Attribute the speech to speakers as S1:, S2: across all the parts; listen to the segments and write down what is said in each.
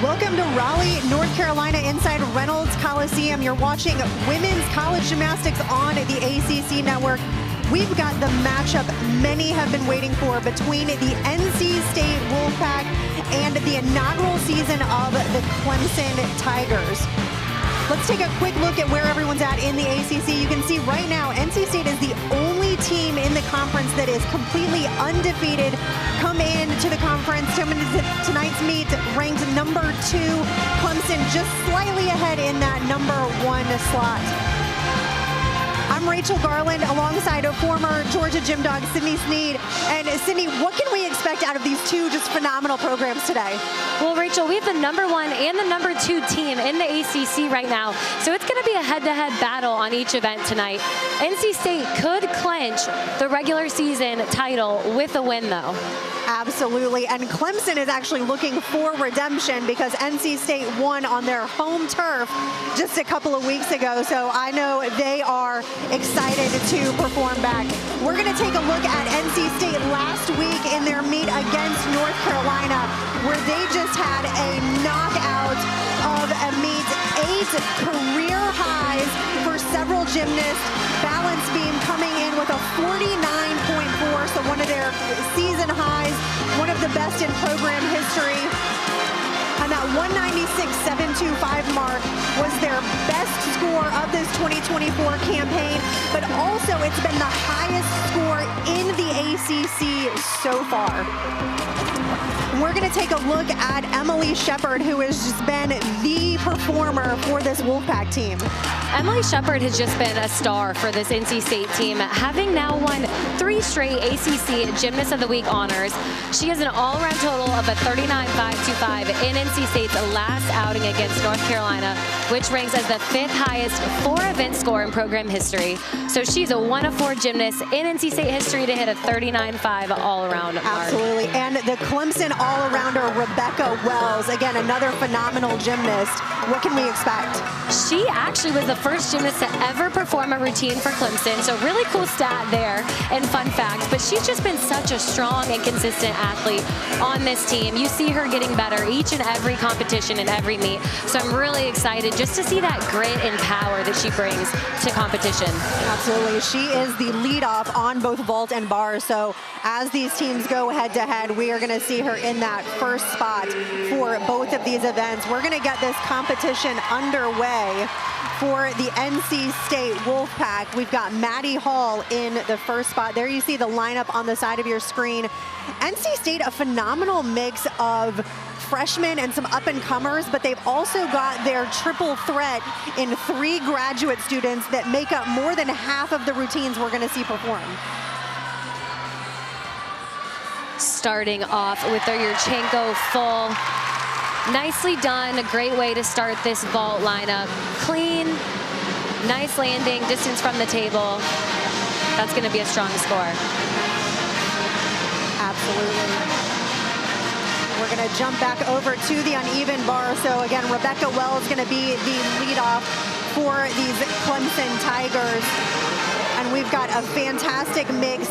S1: Welcome to Raleigh, North Carolina, inside Reynolds Coliseum. You're watching women's college gymnastics on the ACC network. We've got the matchup many have been waiting for between the NC State Wolfpack and the inaugural season of the Clemson Tigers. Let's take a quick look at where everyone's at in the ACC. You can see right now, NC State is the only team in the conference that is completely undefeated. Come into the conference, tonight's meet ranked number 2. Clemson just slightly ahead in that number 1 slot. I'm Rachel Garland alongside a former Georgia Gym Dog, Sydney Sneed. And Sydney, what can we expect out of these two just phenomenal programs today?
S2: Well, Rachel, we have the number 1 and the number 2 team in the ACC right now. So it's going to be a head-to-head battle on each event tonight. NC State could clinch the regular season title with a win, though.
S1: Absolutely, and Clemson is actually looking for redemption because NC State won on their home turf just a couple of weeks ago, so I know they are excited to perform back. We're going to take a look at NC State last week in their meet against North Carolina, where they just had a knockout of a meet, 8 career highs for several gymnasts. Balance beam coming in with a 49.4, so one of their season highs, one of the best in program history. And that 196.725 mark was their best score of this 2024 campaign, but also it's been the highest score in the ACC so far. We're going to take a look at Emily Shepard, who has just been the performer for this Wolfpack team.
S2: Emily Shepard has just been a star for this NC State team, having now won 3 straight ACC Gymnast of the Week honors. She has an all-around total of a 39.525 in NC State's last outing against North Carolina, which ranks as the 5th highest 4-event score in program history. So she's a 1 of 4 gymnast in NC State history to hit a 39.5 all-around mark.
S1: Absolutely, and the Clemson all-arounder Rebecca Wells, again, another phenomenal gymnast. What can we expect?
S2: She actually was the first gymnast to ever perform a routine for Clemson, so really cool stat there and fun fact. But she's just been such a strong and consistent athlete on this team. You see her getting better each and every competition and every meet. So I'm really excited just to see that grit and power that she brings to competition.
S1: Absolutely. She is the leadoff on both vault and bar. So as these teams go head-to-head, we are going to see her in that first spot for both of these events. We're going to get this competition underway for the NC State Wolfpack. We've got Maddie Hall in the first spot. There you see the lineup on the side of your screen. NC State, a phenomenal mix of freshmen and some up-and-comers, but they've also got their triple threat in 3 graduate students that make up more than half of the routines we're going to see perform.
S2: Starting off with their Yurchenko full. Nicely done, a great way to start this vault lineup. Clean, nice landing, distance from the table. That's going to be a strong score.
S1: Absolutely. We're going to jump back over to the uneven bar. So again, Rebecca Wells is going to be the leadoff for these Clemson Tigers. And we've got a fantastic mix.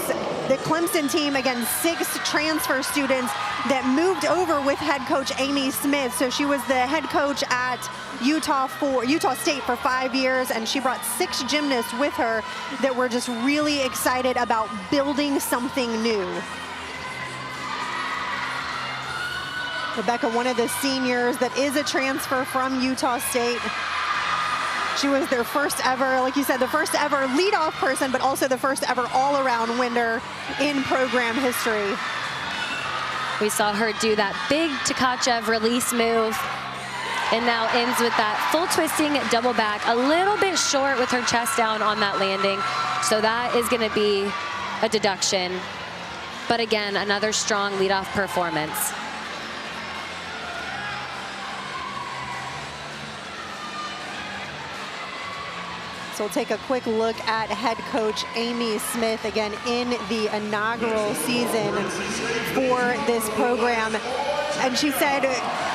S1: The Clemson team, again, 6 transfer students that moved over with head coach Amy Smith. So she was the head coach at Utah State for 5 years, and she brought 6 gymnasts with her that were just really excited about building something new. Rebecca, one of the seniors that is a transfer from Utah State. She was their first ever, like you said, the first ever leadoff person, but also the first ever all-around winner in program history.
S2: We saw her do that big Tkachev release move, and now ends with that full twisting double back, a little bit short with her chest down on that landing. So that is going to be a deduction. But again, another strong leadoff performance.
S1: So we'll take a quick look at head coach Amy Smith, again, in the inaugural season for this program. And she said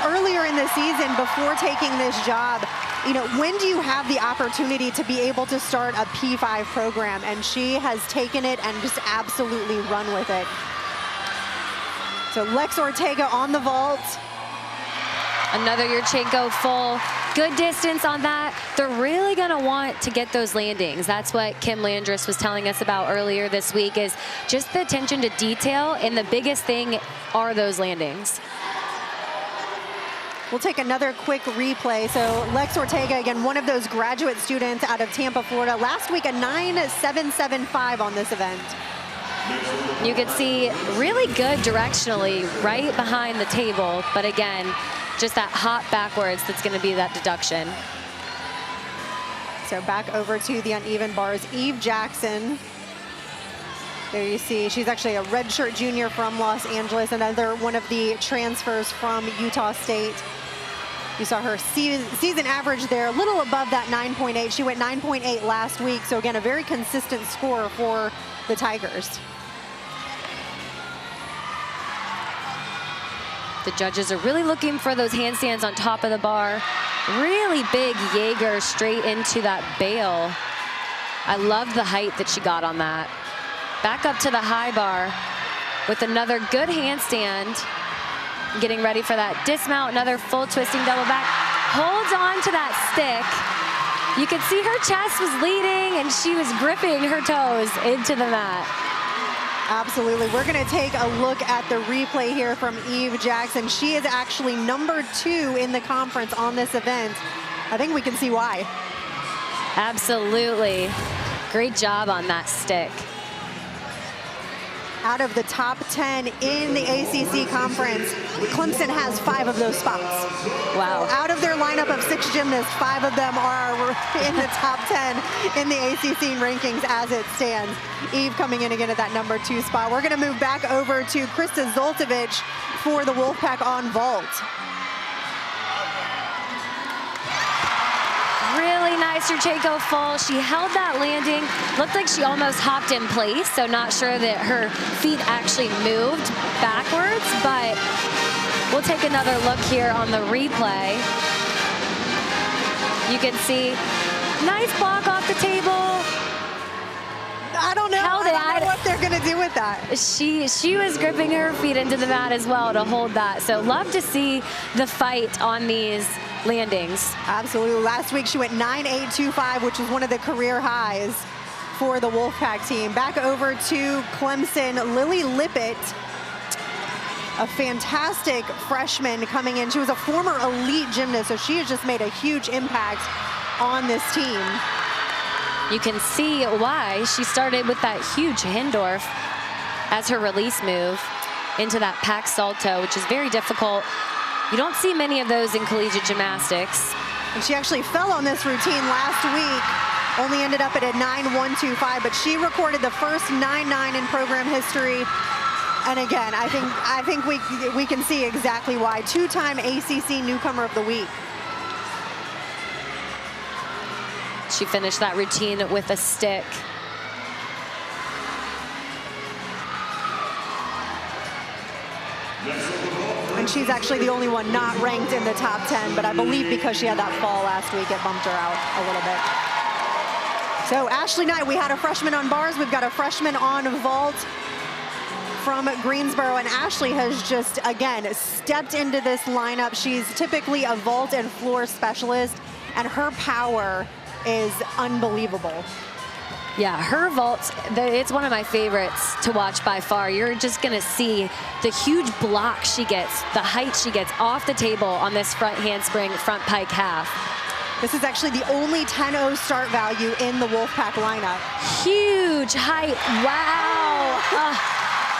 S1: earlier in the season, before taking this job, you know, when do you have the opportunity to be able to start a P5 program? And she has taken it and just absolutely run with it. So Lex Ortega on the vault.
S2: Another Yurchenko full. Good distance on that. They're really going to want to get those landings. That's what Kim Landris was telling us about earlier this week, is just the attention to detail, and the biggest thing are those landings.
S1: We'll take another quick replay. So Lex Ortega, again, one of those graduate students out of Tampa, Florida. Last week, a 9.775 on this event.
S2: You can see really good directionally right behind the table, but again, just that hop backwards that's going to be that deduction.
S1: So back over to the uneven bars, Eve Jackson. There you see, she's actually a redshirt junior from Los Angeles, another one of the transfers from Utah State. You saw her season average there, a little above that 9.8. She went 9.8 last week, so again, a very consistent score for the Tigers.
S2: The judges are really looking for those handstands on top of the bar. Really big Jaeger straight into that bail. I love the height that she got on that. Back up to the high bar with another good handstand. Getting ready for that dismount, another full twisting double back. Holds on to that stick. You can see her chest was leading and she was gripping her toes into the mat.
S1: Absolutely. We're going to take a look at the replay here from Eve Jackson. She is actually #2 in the conference on this event. I think we can see why.
S2: Absolutely. Great job on that stick.
S1: Out of the top 10 in the ACC conference, Clemson has 5 of those spots.
S2: Wow.
S1: Out of their lineup of 6 gymnasts, 5 of them are in the top 10 in the ACC rankings as it stands. Eve coming in again at that #2 spot. We're going to move back over to Krista Zoltovich for the Wolfpack on vault.
S2: Really nice Yurchenko full. She held that landing. Looked like she almost hopped in place, so not sure that her feet actually moved backwards, but we'll take another look here on the replay. You can see nice block off the table.
S1: I don't know, I don't know what they're going to do with that.
S2: She was gripping her feet into the mat as well to hold that. So love to see the fight on these landings.
S1: Absolutely. Last week she went 9.825, which was one of the career highs for the Wolfpack team. Back over to Clemson, Lily Lippett, a fantastic freshman coming in. She was a former elite gymnast, so she has just made a huge impact on this team.
S2: You can see why she started with that huge Hindorf as her release move into that pack salto, which is very difficult. You don't see many of those in collegiate gymnastics.
S1: And she actually fell on this routine last week, only ended up at a 9.125, but she recorded the first 9.9 in program history. And again, I think we can see exactly why. 2-time ACC Newcomer of the Week.
S2: She finished that routine with a stick.
S1: And she's actually the only one not ranked in the top 10, but I believe because she had that fall last week, it bumped her out a little bit. So Ashley Knight, we had a freshman on bars, we've got a freshman on vault from Greensboro, and Ashley has just, again, stepped into this lineup. She's typically a vault and floor specialist, and her power is unbelievable.
S2: Yeah, her vault, it's one of my favorites to watch by far. You're just going to see the huge block she gets, the height she gets off the table on this front handspring, front pike half.
S1: This is actually the only 10-0 start value in the Wolfpack lineup.
S2: Huge height. Wow.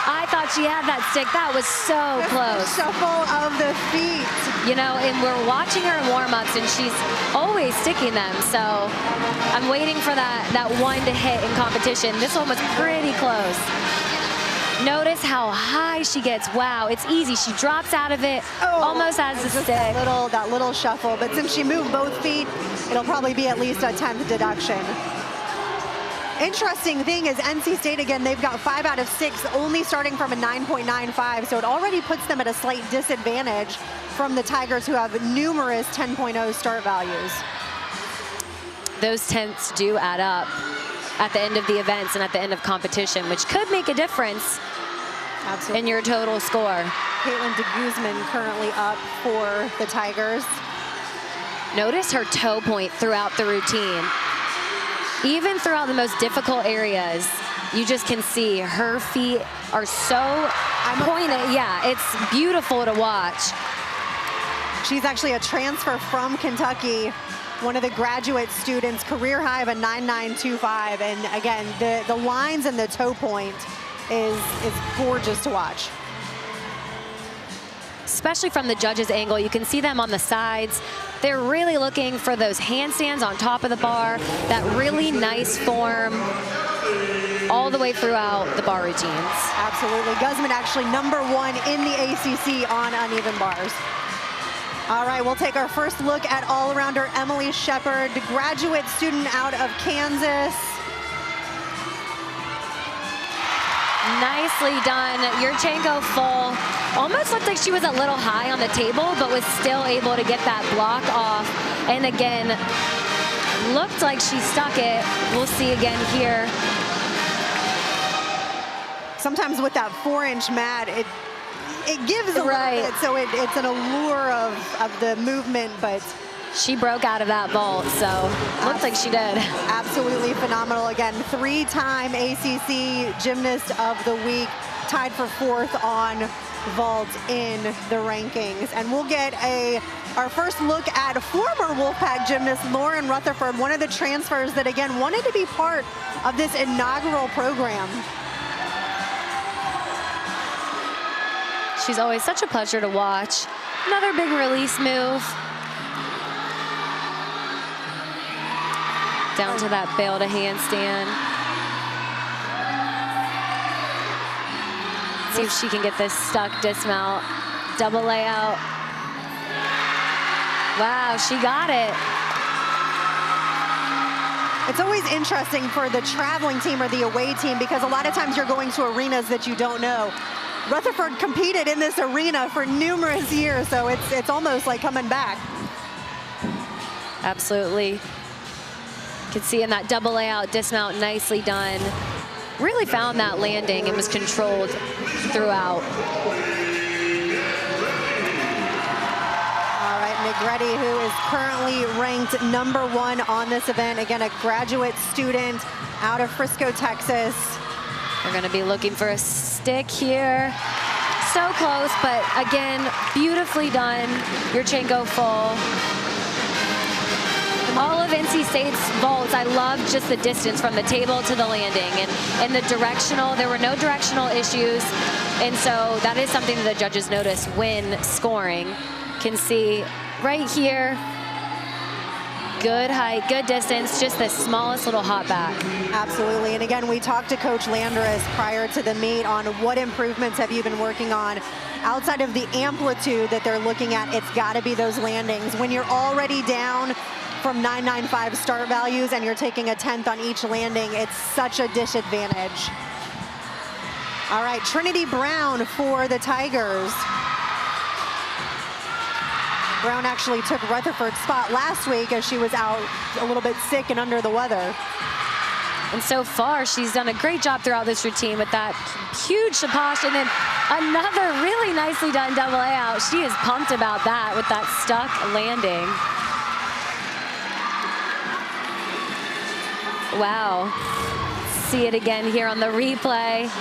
S2: I thought she had that stick. That was so close.
S1: Shuffle of the feet.
S2: You know, and we're watching her in warm-ups, and she's always sticking them. So I'm waiting for that one to hit in competition. This one was pretty close. Notice how high she gets. Wow, it's easy. She drops out of it, almost as a stick.
S1: That little shuffle. But since she moved both feet, it'll probably be at least a 10th deduction. Interesting thing is NC State, again, they've got 5 out of 6, only starting from a 9.95, so it already puts them at a slight disadvantage from the Tigers, who have numerous 10.0 start values.
S2: Those tenths do add up at the end of the events and at the end of competition, which could make a difference in your total score.
S1: Caitlin de Guzman currently up for the Tigers.
S2: Notice her toe point throughout the routine. Even throughout the most difficult areas, you just can see her feet are so pointed. Yeah, it's beautiful to watch.
S1: She's actually a transfer from Kentucky, one of the graduate students, career high of a 9.925. And again, the lines and the toe point is gorgeous to watch.
S2: Especially from the judges' angle, you can see them on the sides. They're really looking for those handstands on top of the bar, that really nice form all the way throughout the bar routines.
S1: Absolutely. Guzman actually #1 in the ACC on uneven bars. All right, we'll take our first look at all-arounder Emily Shepard, graduate student out of Kansas.
S2: Nicely done. Yurchenko full. Almost looked like she was a little high on the table, but was still able to get that block off. And again, looked like she stuck it. We'll see again here.
S1: Sometimes with that 4-inch mat, it gives a little bit, so it's an allure of the movement, but
S2: she broke out of that vault, so looked like she did.
S1: Absolutely phenomenal. Again, 3-time ACC Gymnast of the Week, tied for 4th on vault in the rankings. And we'll get our first look at former Wolfpack gymnast Lauren Rutherford, one of the transfers that, again, wanted to be part of this inaugural program.
S2: She's always such a pleasure to watch. Another big release move. Down to that bail to handstand. See if she can get this stuck dismount. Double layout. Wow, she got it.
S1: It's always interesting for the traveling team or the away team, because a lot of times you're going to arenas that you don't know. Rutherford competed in this arena for numerous years, so it's almost like coming back.
S2: Absolutely. You can see in that double layout dismount, nicely done. Really found that landing and was controlled throughout.
S1: All right, Negretti, who is currently ranked #1 on this event. Again, a graduate student out of Frisco, Texas.
S2: We're going to be looking for a stick here. So close, but again, beautifully done. Yurchenko full. All of NC State's vaults, I love just the distance from the table to the landing, and the directional, there were no directional issues. And so that is something that the judges notice when scoring. Can see right here, good height, good distance, just the smallest little hop back.
S1: Absolutely, and again, we talked to Coach Landris prior to the meet on what improvements have you been working on. Outside of the amplitude that they're looking at, it's gotta be those landings. When you're already down from 995 start values and you're taking a 10th on each landing, it's such a disadvantage. All right, Trinity Brown for the Tigers. Brown actually took Rutherford's spot last week as she was out a little bit sick and under the weather.
S2: And so far, she's done a great job throughout this routine with that huge shaposh, and then another really nicely done double layout. She is pumped about that with that stuck landing. Wow. See it again here on the replay.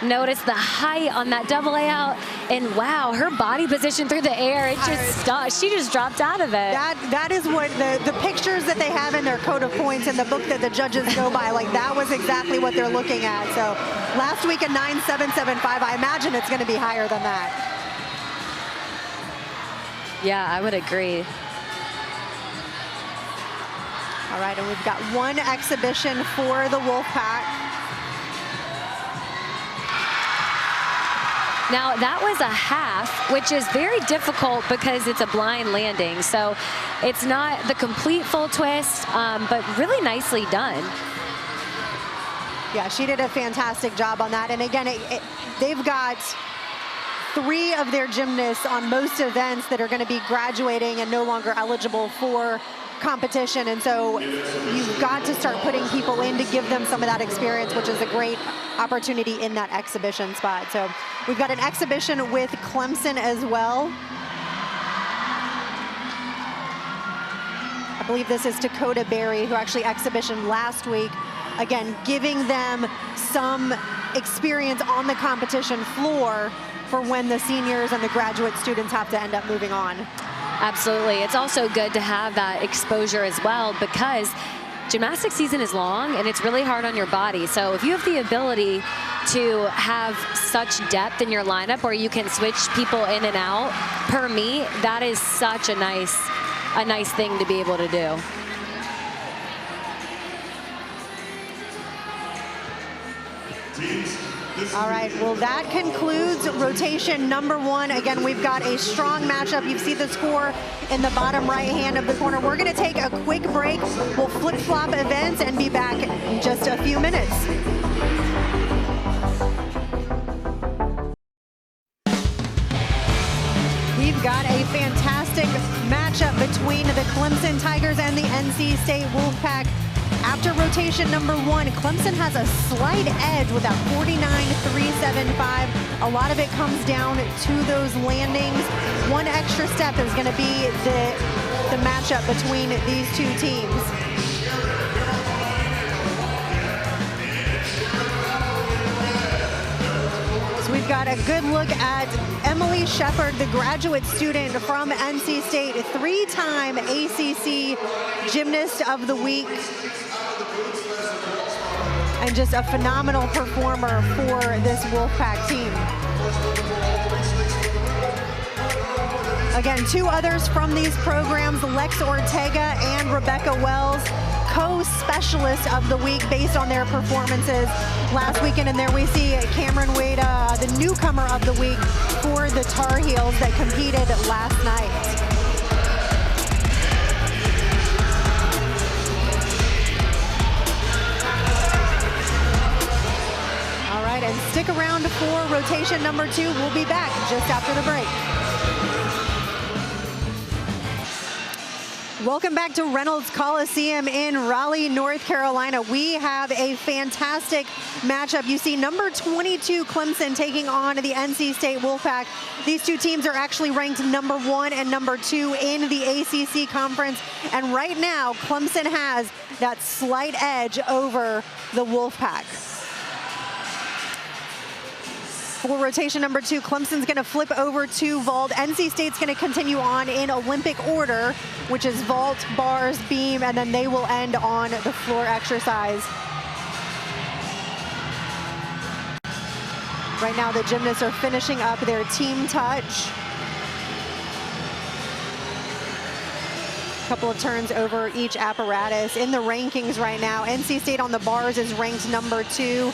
S2: Notice the height on that double layout, and wow, her body position through the air, it just stopped. She just dropped out of it.
S1: That is what the pictures that they have in their code of points and the book that the judges go by, like that was exactly what they're looking at. So last week at 9.775, I imagine it's going to be higher than that.
S2: Yeah, I would agree.
S1: All right, and we've got one exhibition for the Wolfpack.
S2: Now, that was a half, which is very difficult because it's a blind landing. So it's not the complete full twist, but really nicely done.
S1: Yeah, she did a fantastic job on that. And again, they've got 3 of their gymnasts on most events that are going to be graduating and no longer eligible for competition. And so you've got to start putting people in to give them some of that experience, which is a great opportunity in that exhibition spot. So we've got an exhibition with Clemson as well. I believe this is Dakota Berry, who actually exhibition last week. Again, giving them some experience on the competition floor for when the seniors and the graduate students have to end up moving on.
S2: Absolutely. It's also good to have that exposure as well, because gymnastics season is long and it's really hard on your body. So if you have the ability to have such depth in your lineup where you can switch people in and out per meet, that is such a nice thing to be able to do.
S1: All right, well, that concludes rotation number 1. Again, we've got a strong matchup. You see the score in the bottom right hand of the corner. We're going to take a quick break. We'll flip-flop events and be back in just a few minutes. We've got a fantastic matchup between the Clemson Tigers and the NC State Wolfpack. After rotation number 1, Clemson has a slight edge with that 49.375. A lot of it comes down to those landings. One extra step is going to be the matchup between these two teams. So we've got a good look at Emily Shepard, the graduate student from NC State, 3-time ACC Gymnast of the Week. And just a phenomenal performer for this Wolfpack team. Again, 2 others from these programs, Lex Ortega and Rebecca Wells, co-specialist of the week based on their performances last weekend. And there we see Cameron Wade, the newcomer of the week for the Tar Heels that competed last night. And stick around for rotation number 2. We'll be back just after the break. Welcome back to Reynolds Coliseum in Raleigh, North Carolina. We have a fantastic matchup. You see number 22 Clemson taking on the NC State Wolfpack. These two teams are actually ranked number 1 and number 2 in the ACC conference. And right now, Clemson has that slight edge over the Wolfpack. For rotation number 2, Clemson's going to flip over to vault. NC State's going to continue on in Olympic order, which is vault, bars, beam, and then they will end on the floor exercise. Right now, the gymnasts are finishing up their team touch. Couple of turns over each apparatus. In the rankings right now, NC State on the bars is ranked number 2.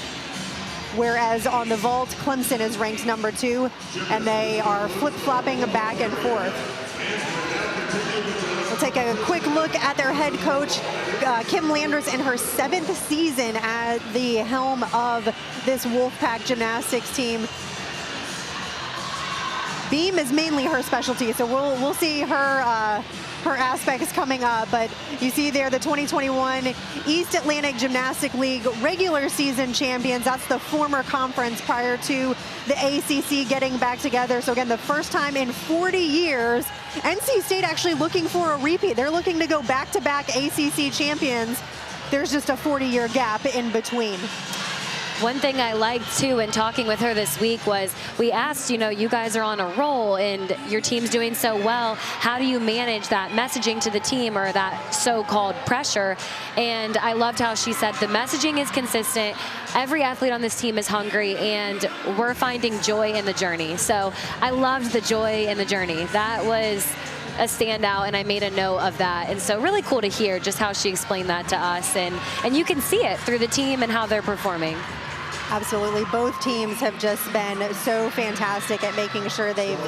S1: Whereas on the vault, Clemson is ranked number 2, and they are flip-flopping back and forth. We'll take a quick look at their head coach, Kim Landers, in her 7th season at the helm of this Wolfpack gymnastics team. Beam is mainly her specialty, so we'll see her aspects coming up, but you see there the 2021 East Atlantic Gymnastic League regular season champions. That's the former conference prior to the ACC getting back together. So again, the first time in 40 years, NC State actually looking for a repeat. They're looking to go back-to-back ACC champions. There's just a 40-year gap in between.
S2: One thing I liked too in talking with her this week was we asked, you guys are on a roll and your team's doing so well. How do you manage that messaging to the team or that so-called pressure? And I loved how she said the messaging is consistent. Every athlete on this team is hungry and we're finding joy in the journey. So I loved the joy in the journey. That was a standout, and I made a note of that. And so really cool to hear just how she explained that to us. And you can see it through the team and how they're performing.
S1: Absolutely. Both teams have just been so fantastic at making sure they've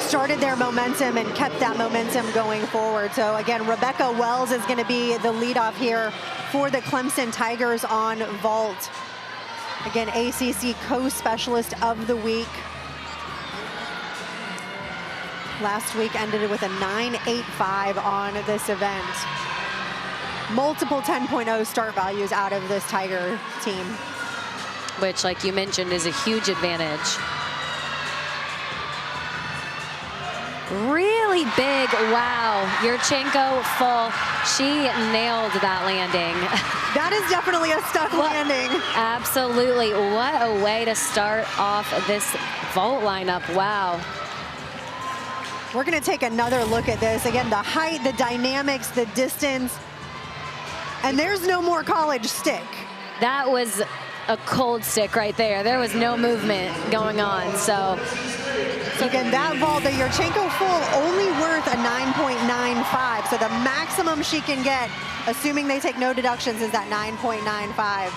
S1: started their momentum and kept that momentum going forward. So again, Rebecca Wells is going to be the leadoff here for the Clemson Tigers on vault. Again, ACC co-specialist of the week. Last week ended with a 9.85 on this event. Multiple 10.0 start values out of this Tiger team.
S2: which, like you mentioned, is a huge advantage. Really big, wow. Yurchenko full. She nailed that landing.
S1: That is definitely a stuck landing.
S2: Absolutely. What a way to start off this vault lineup. Wow.
S1: We're going to take another look at this. Again, the height, the dynamics, the distance. And there's no more college stick.
S2: That was a cold stick right there. There was no movement going on. So
S1: again, that vault, the Yurchenko full, only worth a 9.95. So the maximum she can get, assuming they take no deductions, is that 9.95.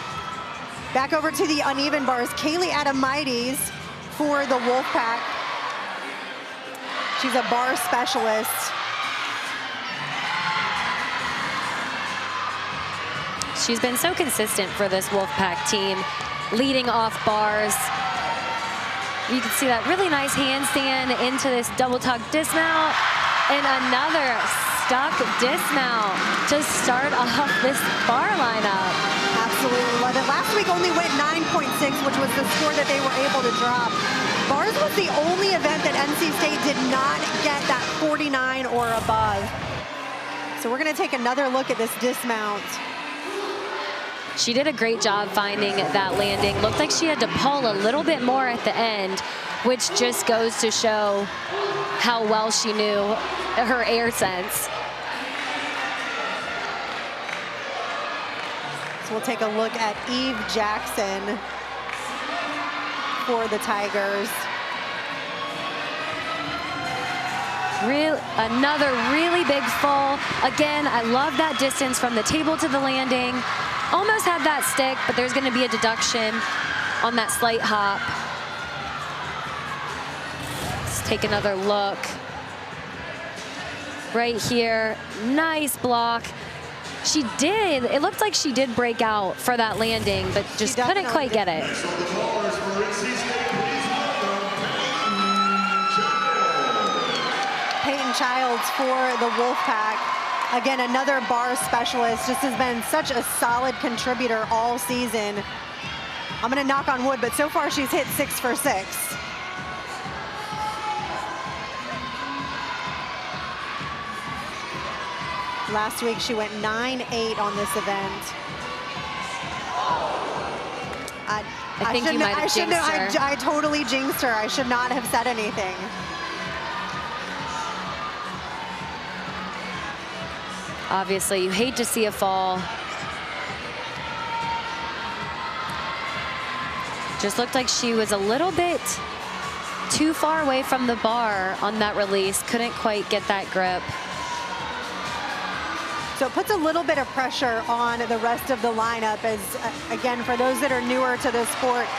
S1: Back over to the uneven bars, Kaylee Adamides for the Wolfpack. She's a bar specialist.
S2: She's been so consistent for this Wolfpack team, leading off bars. You can see that really nice handstand into this double tuck dismount, and another stuck dismount to start off this bar lineup.
S1: Absolutely love it. Last week only went 9.6, which was the score that they were able to drop. Bars was the only event that NC State did not get that 49 or above. So we're going to take another look at this dismount.
S2: She did a great job finding that landing. Looked like she had to pull a little bit more at the end, which just goes to show how well she knew her air sense.
S1: So we'll take a look at Eve Jackson for the Tigers.
S2: Another really big full. Again, I love that distance from the table to the landing. Almost had that stick, but there's going to be a deduction on that slight hop. Let's take another look. Right here, nice block. It looked like she did break out for that landing, but just couldn't quite get it.
S1: Peyton Childs for the Wolfpack. Again, another bar specialist, just has been such a solid contributor all season. I'm going to knock on wood, but so far she's hit 6 for 6. Last week she went 9-8 on this event.
S2: I think you might have jinxed her.
S1: I totally jinxed her. I should not have said anything.
S2: Obviously, you hate to see a fall. Just looked like she was a little bit too far away from the bar on that release. Couldn't quite get that grip.
S1: So it puts a little bit of pressure on the rest of the lineup as, again, for those that are newer to the sport,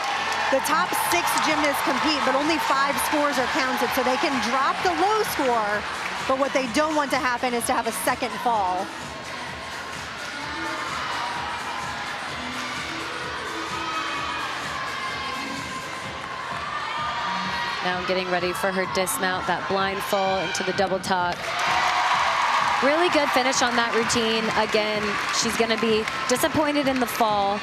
S1: the top 6 gymnasts compete, but only 5 scores are counted, so they can drop the low score, but what they don't want to happen is to have a second fall.
S2: Now getting ready for her dismount, that blind full into the double tuck. Really good finish on that routine. Again, she's going to be disappointed in the fall.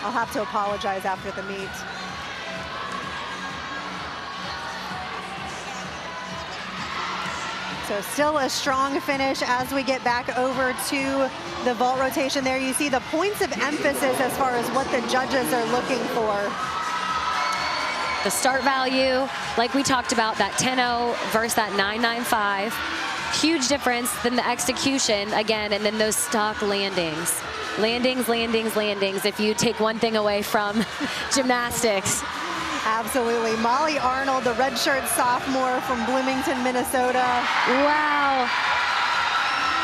S1: I'll have to apologize after the meet. So still a strong finish as we get back over to the vault rotation there. You see the points of emphasis as far as what the judges are looking for.
S2: The start value, like we talked about, that 10-0 versus that 9.95. Huge difference than the execution, again, and then those stock landings. Landings, landings, landings, if you take one thing away from gymnastics.
S1: Absolutely. Molly Arnold, the redshirt sophomore from Bloomington, Minnesota.
S2: Wow.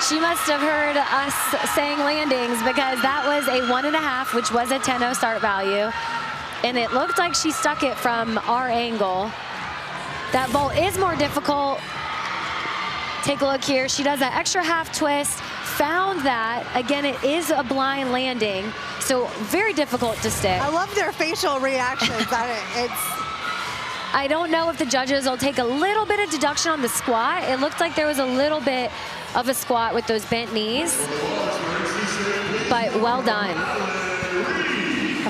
S2: She must have heard us saying landings, because that was a 1.5, which was a 10-0 start value. And it looked like she stuck it from our angle. That vault is more difficult. Take a look here. She does that extra half twist, found that. Again, it is a blind landing, so very difficult to stick.
S1: I love their facial reactions.
S2: I don't know if the judges will take a little bit of deduction on the squat. It looked like there was a little bit of a squat with those bent knees, but well done.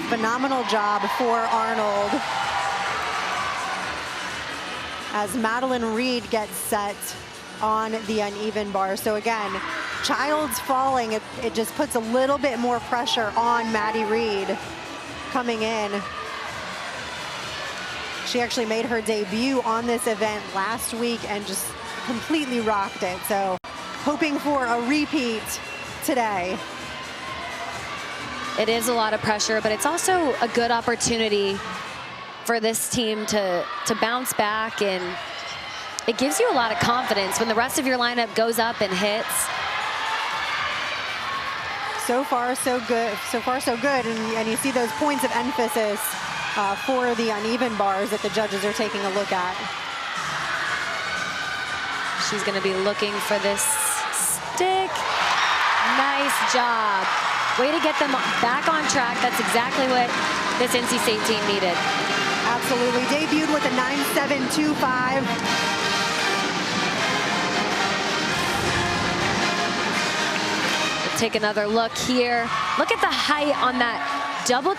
S1: Phenomenal job for Arnold. As Madeline Reed gets set on the uneven bar. So again, Childs falling, it just puts a little bit more pressure on Maddie Reed coming in. She actually made her debut on this event last week and just completely rocked it. So hoping for a repeat today.
S2: It is a lot of pressure, but it's also a good opportunity for this team to bounce back, and it gives you a lot of confidence when the rest of your lineup goes up and hits.
S1: So far, so good. So far, so good. And you see those points of emphasis for the uneven bars that the judges are taking a look at.
S2: She's going to be looking for this stick. Nice job. Way to get them back on track. That's exactly what this NC State team needed.
S1: Absolutely. Debuted with a 9.725.
S2: Take another look here. Look at the height on that double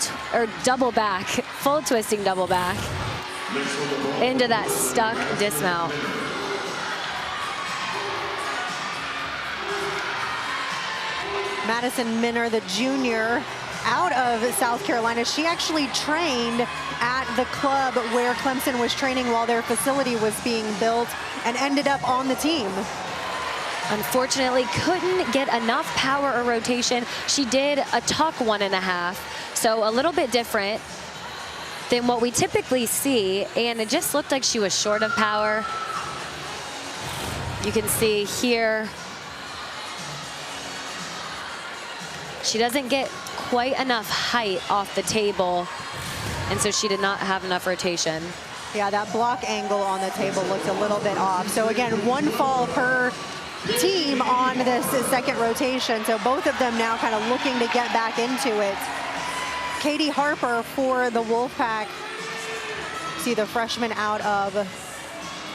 S2: back, full twisting double back into that stuck dismount.
S1: Madison Minner, the junior out of South Carolina. She actually trained at the club where Clemson was training while their facility was being built and ended up on the team.
S2: Unfortunately, couldn't get enough power or rotation. She did a tuck 1.5, so a little bit different than what we typically see, and it just looked like she was short of power. You can see here, she doesn't get quite enough height off the table, and so she did not have enough rotation.
S1: Yeah, that block angle on the table looked a little bit off. So again, one fall per team on this second rotation. So both of them now kind of looking to get back into it. Katie Harper for the Wolfpack. See the freshman out of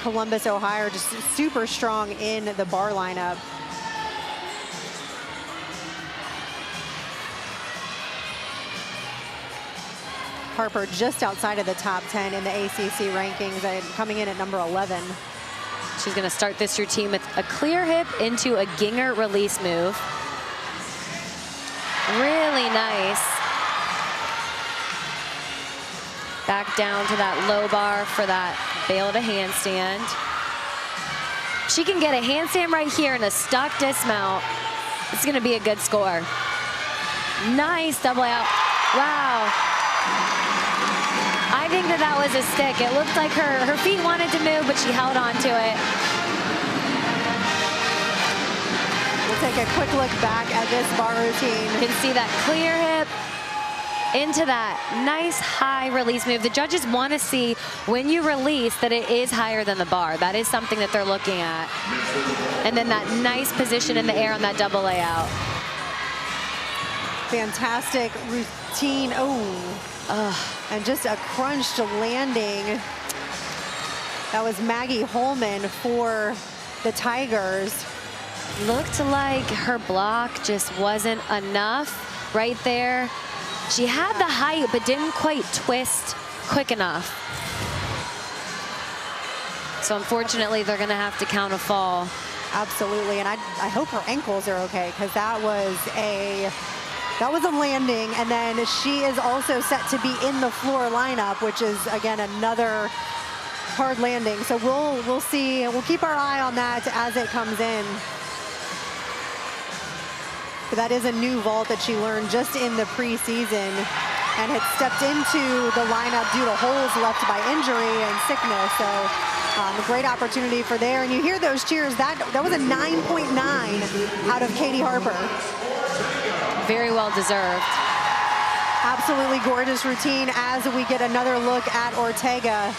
S1: Columbus, Ohio, just super strong in the bar lineup. Harper just outside of the top 10 in the ACC rankings, and coming in at number 11.
S2: She's going to start this routine with a clear hip into a Ginger release move. Really nice. Back down to that low bar for that bail to handstand. She can get a handstand right here and a stuck dismount. It's going to be a good score. Nice double out. Wow. I think that was a stick. It looked like her feet wanted to move, but she held on to it.
S1: We'll take a quick look back at this bar routine.
S2: You can see that clear hip into that nice high release move. The judges want to see when you release that it is higher than the bar. That is something that they're looking at. And then that nice position in the air on that double layout.
S1: Fantastic routine. And just a crunched landing. That was Maggie Holman for the Tigers.
S2: Looked like her block just wasn't enough right there. She had the height, but didn't quite twist quick enough. So unfortunately, they're gonna have to count a fall.
S1: Absolutely, and I hope her ankles are okay, because that was a landing, and then she is also set to be in the floor lineup, which is again another hard landing. So we'll see. We'll keep our eye on that as it comes in. But that is a new vault that she learned just in the preseason and had stepped into the lineup due to holes left by injury and sickness. So a great opportunity for there. And you hear those cheers. That was a 9.9 out of Katie Harper.
S2: Very well deserved.
S1: Absolutely gorgeous routine as we get another look at Ortega.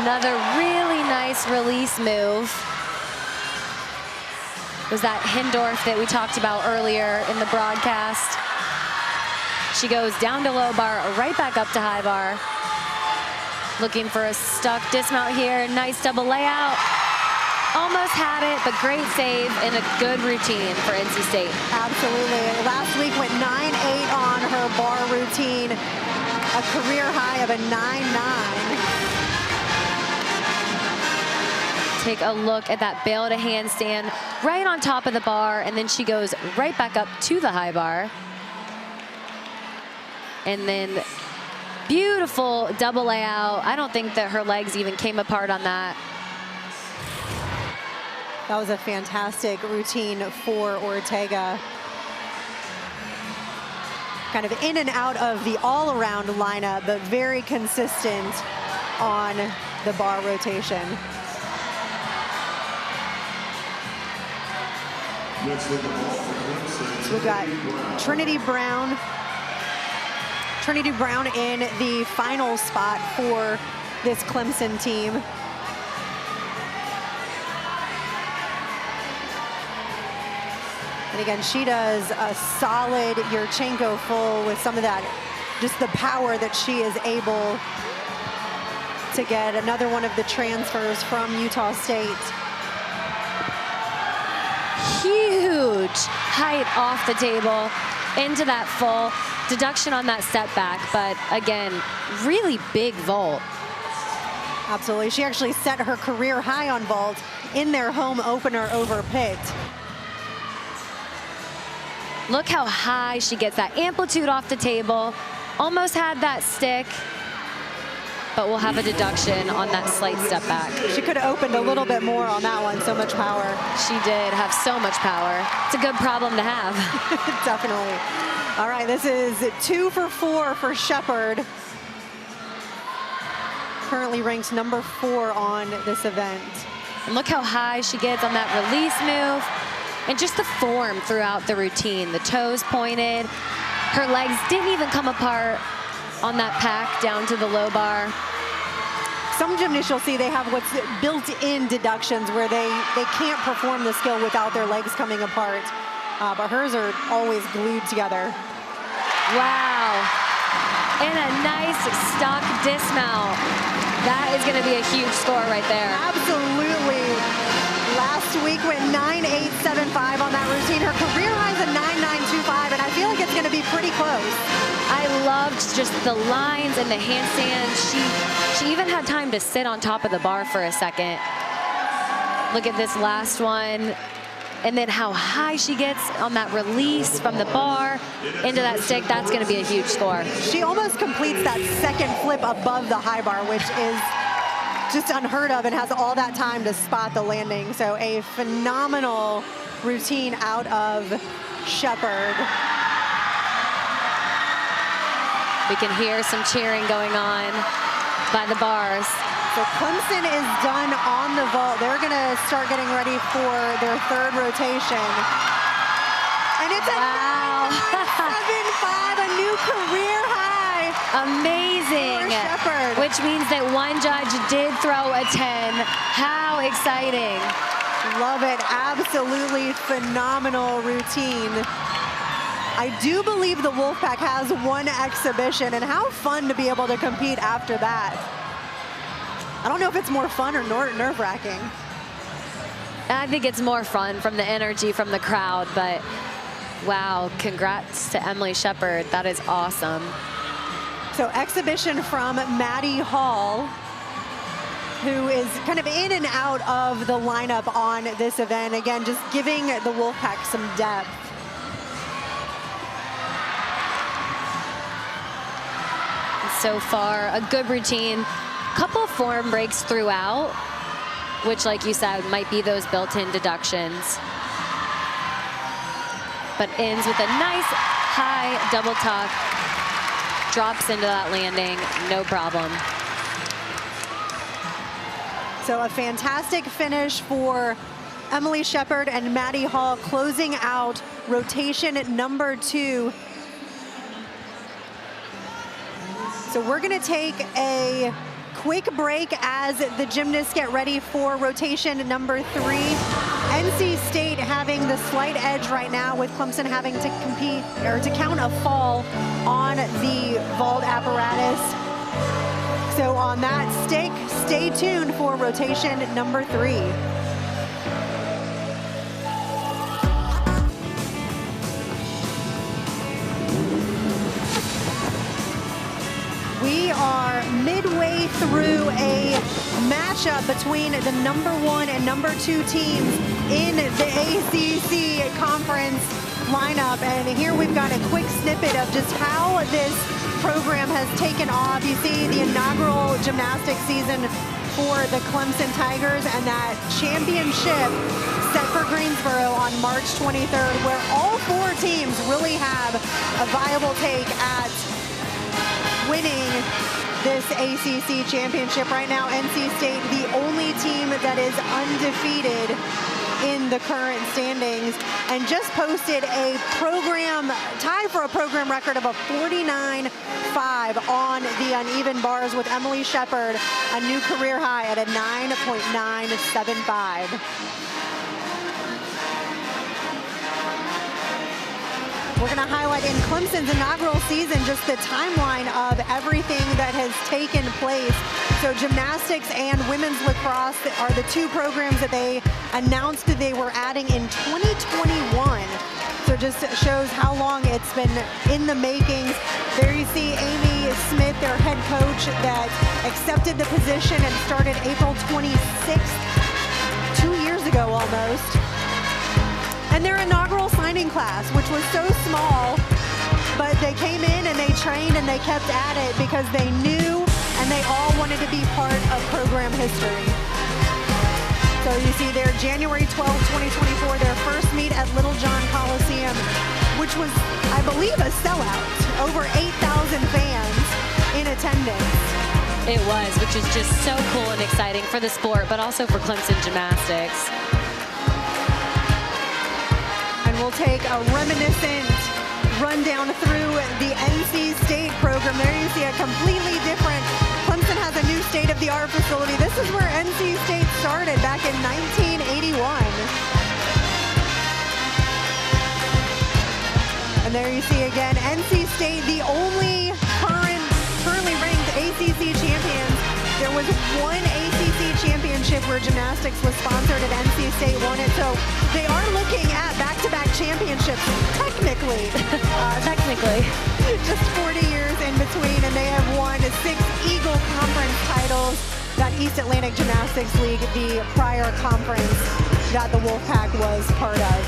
S2: Another really nice release move. Was that Hindorf that we talked about earlier in the broadcast. She goes down to low bar, right back up to high bar. Looking for a stuck dismount here. Nice double layout. Almost had it, but great save and a good routine for NC State.
S1: Absolutely. Last week went 9-8 on her bar routine, a career high of a 9-9.
S2: Take a look at that bail to handstand right on top of the bar, and then she goes right back up to the high bar. And then beautiful double layout. I don't think that her legs even came apart on that.
S1: That was a fantastic routine for Ortega. Kind of in and out of the all-around lineup, but very consistent on the bar rotation. So we've got Trinity Brown in the final spot for this Clemson team. And again, she does a solid Yurchenko full with some of that, just the power that she is able to get. Another one of the transfers from Utah State.
S2: Huge height off the table into that full. Deduction on that step back, but again, really big vault.
S1: Absolutely. She actually set her career high on vault in their home opener over Pitt.
S2: Look how high she gets, that amplitude off the table. Almost had that stick, but we'll have a deduction on that slight step back.
S1: She could have opened a little bit more on that one, so much power.
S2: She did have so much power. It's a good problem to have.
S1: Definitely. All right, this is 2 for 4 for Shepard. Currently ranked number 4 on this event.
S2: And look how high she gets on that release move. And just the form throughout the routine. The toes pointed. Her legs didn't even come apart on that pack down to the low bar.
S1: Some gymnasts you'll see they have what's built-in deductions where they can't perform the skill without their legs coming apart. But hers are always glued together.
S2: Wow. And a nice stock dismount. That is going to be a huge score right there.
S1: Absolutely. Last week went 9.875 on that routine. Her career high is a 9.925, and I feel like it's going to be pretty close.
S2: I loved just the lines and the handstand. She even had time to sit on top of the bar for a second. Look at this last one. And then how high she gets on that release from the bar into that stick, that's going to be a huge score.
S1: She almost completes that second flip above the high bar, which is just unheard of, and has all that time to spot the landing. So a phenomenal routine out of Shepard.
S2: We can hear some cheering going on by the bars.
S1: So Clemson is done on the vault. They're going to start getting ready for their third rotation. And it's a 9.975, a new career high.
S2: Amazing.
S1: For Shepard.
S2: Which means that one judge did throw a 10. How exciting.
S1: Love it. Absolutely phenomenal routine. I do believe the Wolfpack has one exhibition, and how fun to be able to compete after that. I don't know if it's more fun or nerve-wracking.
S2: I think it's more fun from the energy from the crowd, but wow, congrats to Emily Shepard. That is awesome.
S1: So exhibition from Maddie Hall, who is kind of in and out of the lineup on this event. Again, just giving the Wolfpack some depth.
S2: So far, a good routine. Couple form breaks throughout, which, like you said, might be those built-in deductions. But ends with a nice high double tuck. Drops into that landing, no problem.
S1: So a fantastic finish for Emily Shepard and Maddie Hall, closing out rotation at number 2. So we're going to take a quick break as the gymnasts get ready for rotation number 3. NC State having the slight edge right now, with Clemson having to compete or to count a fall on the vault apparatus. So on that stake, stay tuned for rotation number 3. midway through a matchup between the #1 and #2 teams in the ACC conference lineup. And here we've got a quick snippet of just how this program has taken off. You see the inaugural gymnastics season for the Clemson Tigers and that championship set for Greensboro on March 23rd, where all 4 teams really have a viable take at winning this ACC championship. Right now, NC State, the only team that is undefeated in the current standings, and just posted a program tie for a program record of a 49.5 on the uneven bars, with Emily Shepard a new career high at a 9.975. We're going to highlight in Clemson's inaugural season just the timeline of everything that has taken place. So gymnastics and women's lacrosse are the 2 programs that they announced that they were adding in 2021. So just shows how long it's been in the makings. There you see Amy Smith, their head coach, that accepted the position and started April 26th, 2 years ago almost. And their inaugural signing class, which was so small, but they came in and they trained and they kept at it because they knew and they all wanted to be part of program history. So you see there, January 12, 2024, their first meet at Little John Coliseum, which was, I believe, a sellout. Over 8,000 fans in attendance.
S2: It was, which is just so cool and exciting for the sport, but also for Clemson gymnastics.
S1: We'll take a reminiscent rundown through the NC State program. There you see a completely different, Clemson has a new state-of-the-art facility. This is where NC State started back in 1981. And there you see again, NC State, the only currently ranked ACC champions. There was one ACC championship where gymnastics was sponsored and NC State won it. So they are looking at back-to-back championships, technically.
S2: Technically.
S1: Just 40 years in between, and they have won 6 Eagle Conference titles. That East Atlantic Gymnastics League, the prior conference that the Wolfpack was part of.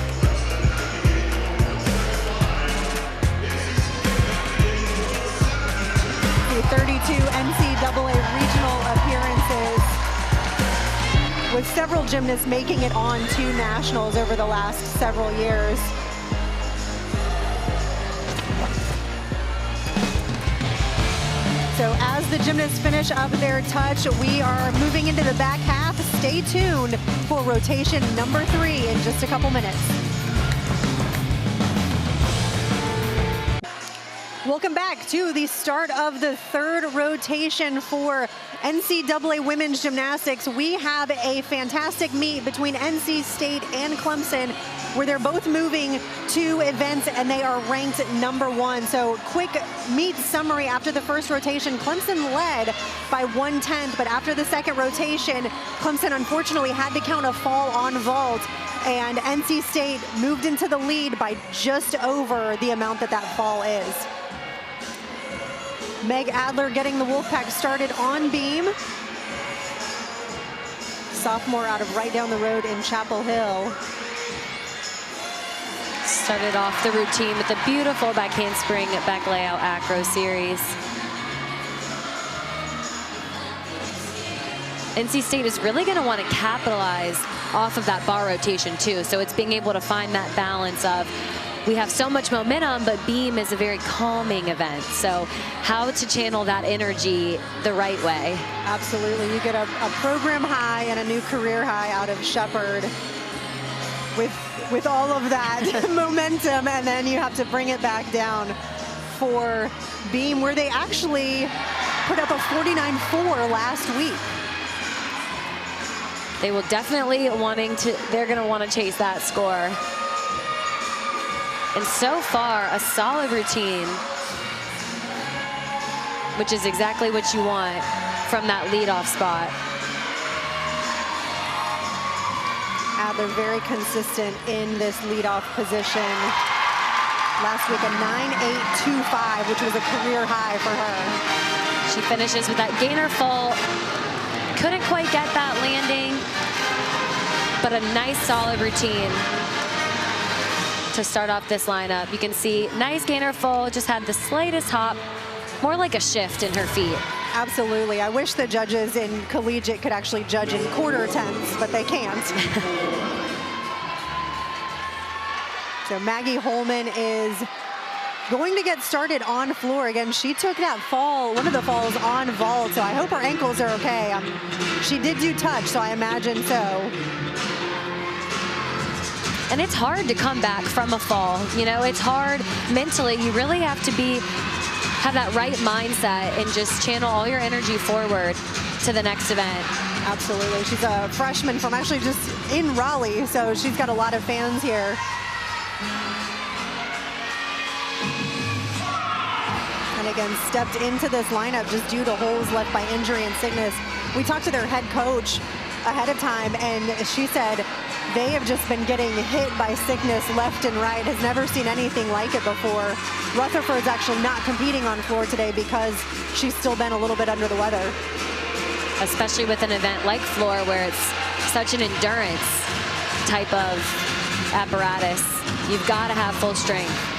S1: The 32 NCAA regional appearances, with several gymnasts making it on to nationals over the last several years. So as the gymnasts finish up their touch, we are moving into the back half. Stay tuned for rotation number 3 in just a couple minutes. Welcome back to the start of the 3rd rotation for NCAA women's gymnastics. We have a fantastic meet between NC State and Clemson, where they're both moving to events and they are ranked #1. So quick meet summary after the first rotation. Clemson led by 1/10, but after the second rotation, Clemson unfortunately had to count a fall on vault, and NC State moved into the lead by just over the amount that fall is. Meg Adler getting the Wolfpack started on beam. Sophomore out of right down the road in Chapel Hill.
S2: Started off the routine with a beautiful back handspring back layout acro series. NC State is really going to want to capitalize off of that bar rotation too. So it's being able to find that balance of, we have so much momentum, but beam is a very calming event. So how to channel that energy the right way.
S1: Absolutely. You get a program high and a new career high out of Shepard with all of that momentum, and then you have to bring it back down for beam, where they actually put up a 49.4 last week.
S2: They will definitely they're going to want to chase that score. And so far, a solid routine, which is exactly what you want from that leadoff spot.
S1: Adler very consistent in this leadoff position. Last week a 9.825, which was a career high for her.
S2: She finishes with that gainer full. Couldn't quite get that landing, but a nice solid routine to start off this lineup. You can see nice gainer full, just had the slightest hop, more like a shift in her feet.
S1: Absolutely. I wish the judges in collegiate could actually judge in quarter tenths, but they can't. So Maggie Holman is going to get started on floor. Again, she took that fall, one of the falls on vault, so I hope her ankles are okay. She did do touch, so I imagine so.
S2: And it's hard to come back from a fall. You know, it's hard mentally. You really have to have that right mindset and just channel all your energy forward to the next event.
S1: Absolutely. She's a freshman from actually just in Raleigh, so she's got a lot of fans here. And again, stepped into this lineup just due to holes left by injury and sickness. We talked to their head coach ahead of time, and she said they have just been getting hit by sickness left and right, has never seen anything like it before. Rutherford's actually not competing on floor today because she's still been a little bit under the weather.
S2: Especially with an event like floor where it's such an endurance type of apparatus. You've got to have full strength.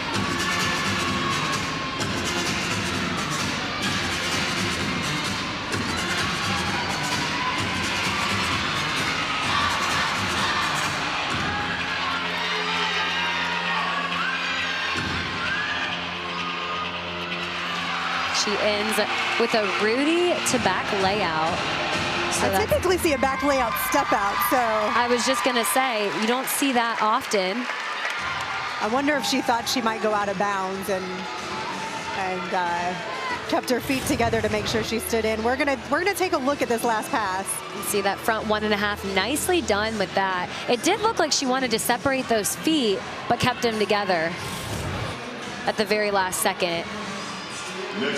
S2: She ends with a Rudy to back layout. So
S1: I typically see a back layout step out, so.
S2: I was just gonna say, you don't see that often.
S1: I wonder if she thought she might go out of bounds and kept her feet together to make sure she stood in. We're gonna take a look at this last pass.
S2: You see that front 1.5, nicely done with that. It did look like she wanted to separate those feet, but kept them together at the very last second.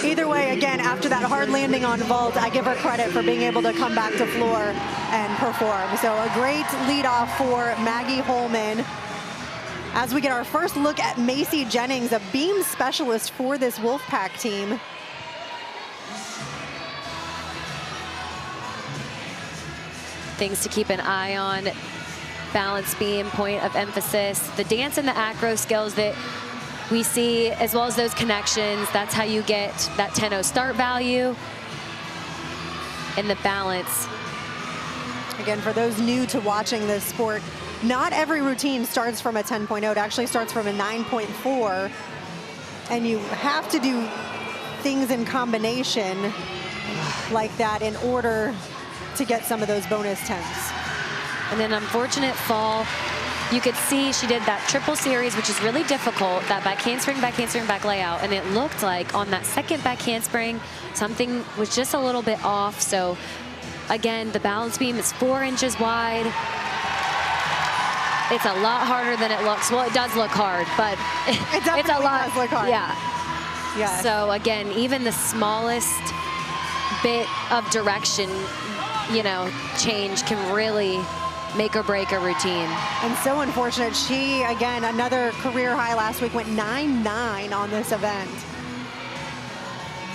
S1: Either way, again, after that hard landing on vault, I give her credit for being able to come back to floor and perform. So a great lead off for Maggie Holman. As we get our first look at Macy Jennings, a beam specialist for this Wolfpack team.
S2: Things to keep an eye on: balance beam, point of emphasis, the dance and the acro skills that we see, as well as those connections. That's how you get that 10-0 start value and the balance.
S1: Again, for those new to watching this sport, not every routine starts from a 10.0. It actually starts from a 9.4. And you have to do things in combination like that in order to get some of those bonus 10s.
S2: And then unfortunate fall. You could see she did that triple series, which is really difficult, that back handspring, back layout. And it looked like on that second back handspring, something was just a little bit off. So again, the balance beam is 4 inches wide. It's a lot harder than it looks. Well, it does look hard, but it's a lot.
S1: Does look hard.
S2: Yeah.
S1: Yeah.
S2: So again, even the smallest bit of direction, you know, change can really make or break a routine.
S1: And so unfortunate. She, again, another career high last week, went 9.9 on this event.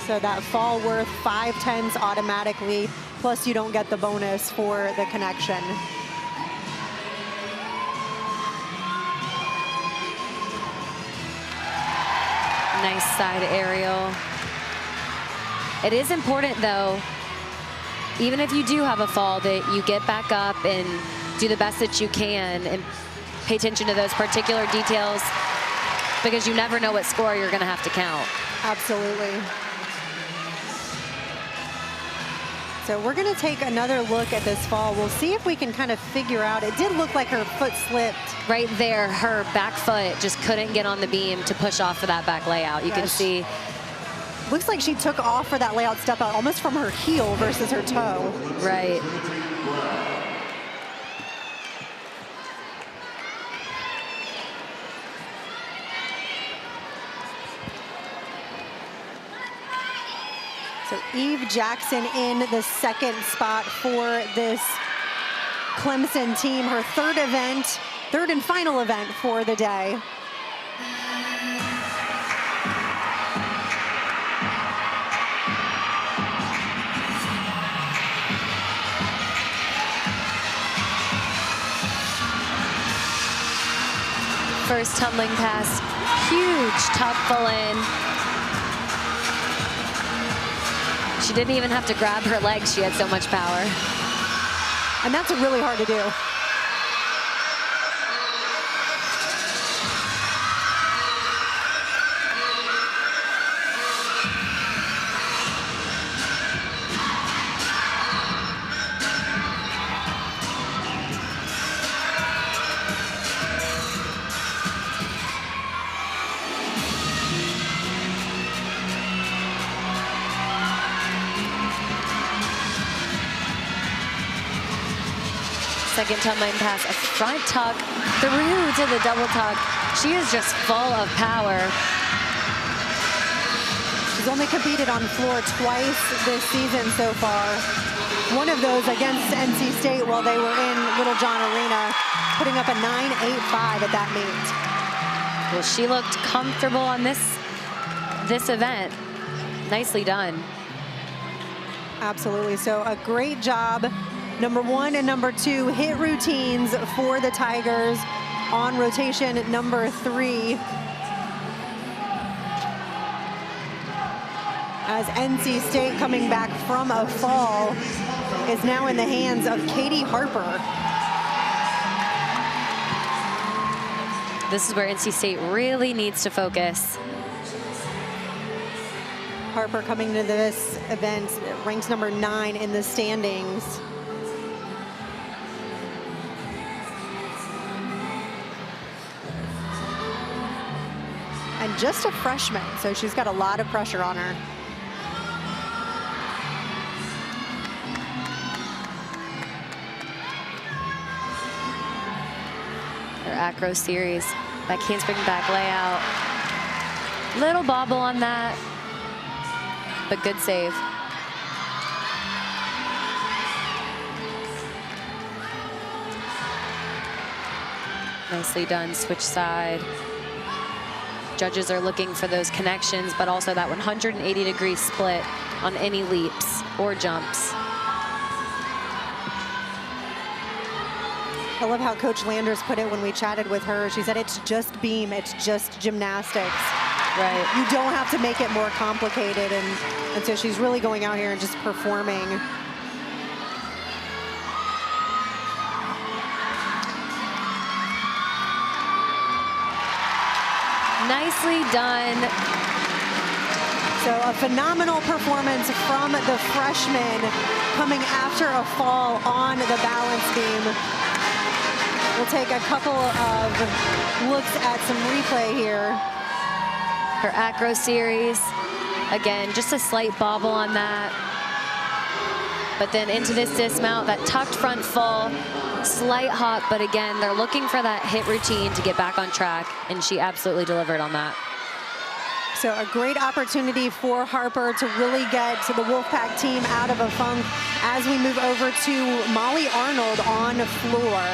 S1: So that fall worth 5 10s automatically, plus you don't get the bonus for the connection.
S2: Nice side aerial. It is important, though, even if you do have a fall, that you get back up and do the best that you can and pay attention to those particular details, because you never know what score you're going to have to count.
S1: Absolutely. So we're going to take another look at this fall. We'll see if we can kind of figure out. It did look like her foot slipped.
S2: Right there, her back foot just couldn't get on the beam to push off for that back layout. You can see.
S1: Looks like she took off for that layout step out almost from her heel versus her toe.
S2: Right.
S1: So Eve Jackson in the second spot for this Clemson team, her third and final event for the day.
S2: First tumbling pass, huge tuck full in. She didn't even have to grab her legs. She had so much power.
S1: And that's really hard to do.
S2: Second tumbling pass, a front tuck through to the double tuck. She is just full of power.
S1: She's only competed on floor twice this season so far. One of those against NC State while they were in Littlejohn Arena, putting up a 9.85 at that meet.
S2: Well, she looked comfortable on this event. Nicely done.
S1: Absolutely. So a great job. Number 1 and number 2 hit routines for the Tigers on rotation number 3. As NC State, coming back from a fall, is now in the hands of Katie Harper.
S2: This is where NC State really needs to focus.
S1: Harper coming to this event ranks number 9 in the standings. And just a freshman, so she's got a lot of pressure on her.
S2: Her acro series, that handspring back layout. Little bobble on that, but good save. Nicely done, switch side. Judges are looking for those connections, but also that 180-degree split on any leaps or jumps.
S1: I love how Coach Landers put it when we chatted with her. She said, it's just beam, it's just gymnastics.
S2: Right.
S1: You don't have to make it more complicated. And so she's really going out here and just performing.
S2: Nicely done.
S1: So a phenomenal performance from the freshman coming after a fall on the balance beam. We'll take a couple of looks at some replay here.
S2: Her acro series, again, just a slight bobble on that. But then into this dismount, that tucked front full, slight hop, but again, they're looking for that hit routine to get back on track, and she absolutely delivered on that.
S1: So a great opportunity for Harper to really get the Wolfpack team out of a funk as we move over to Molly Arnold on the floor.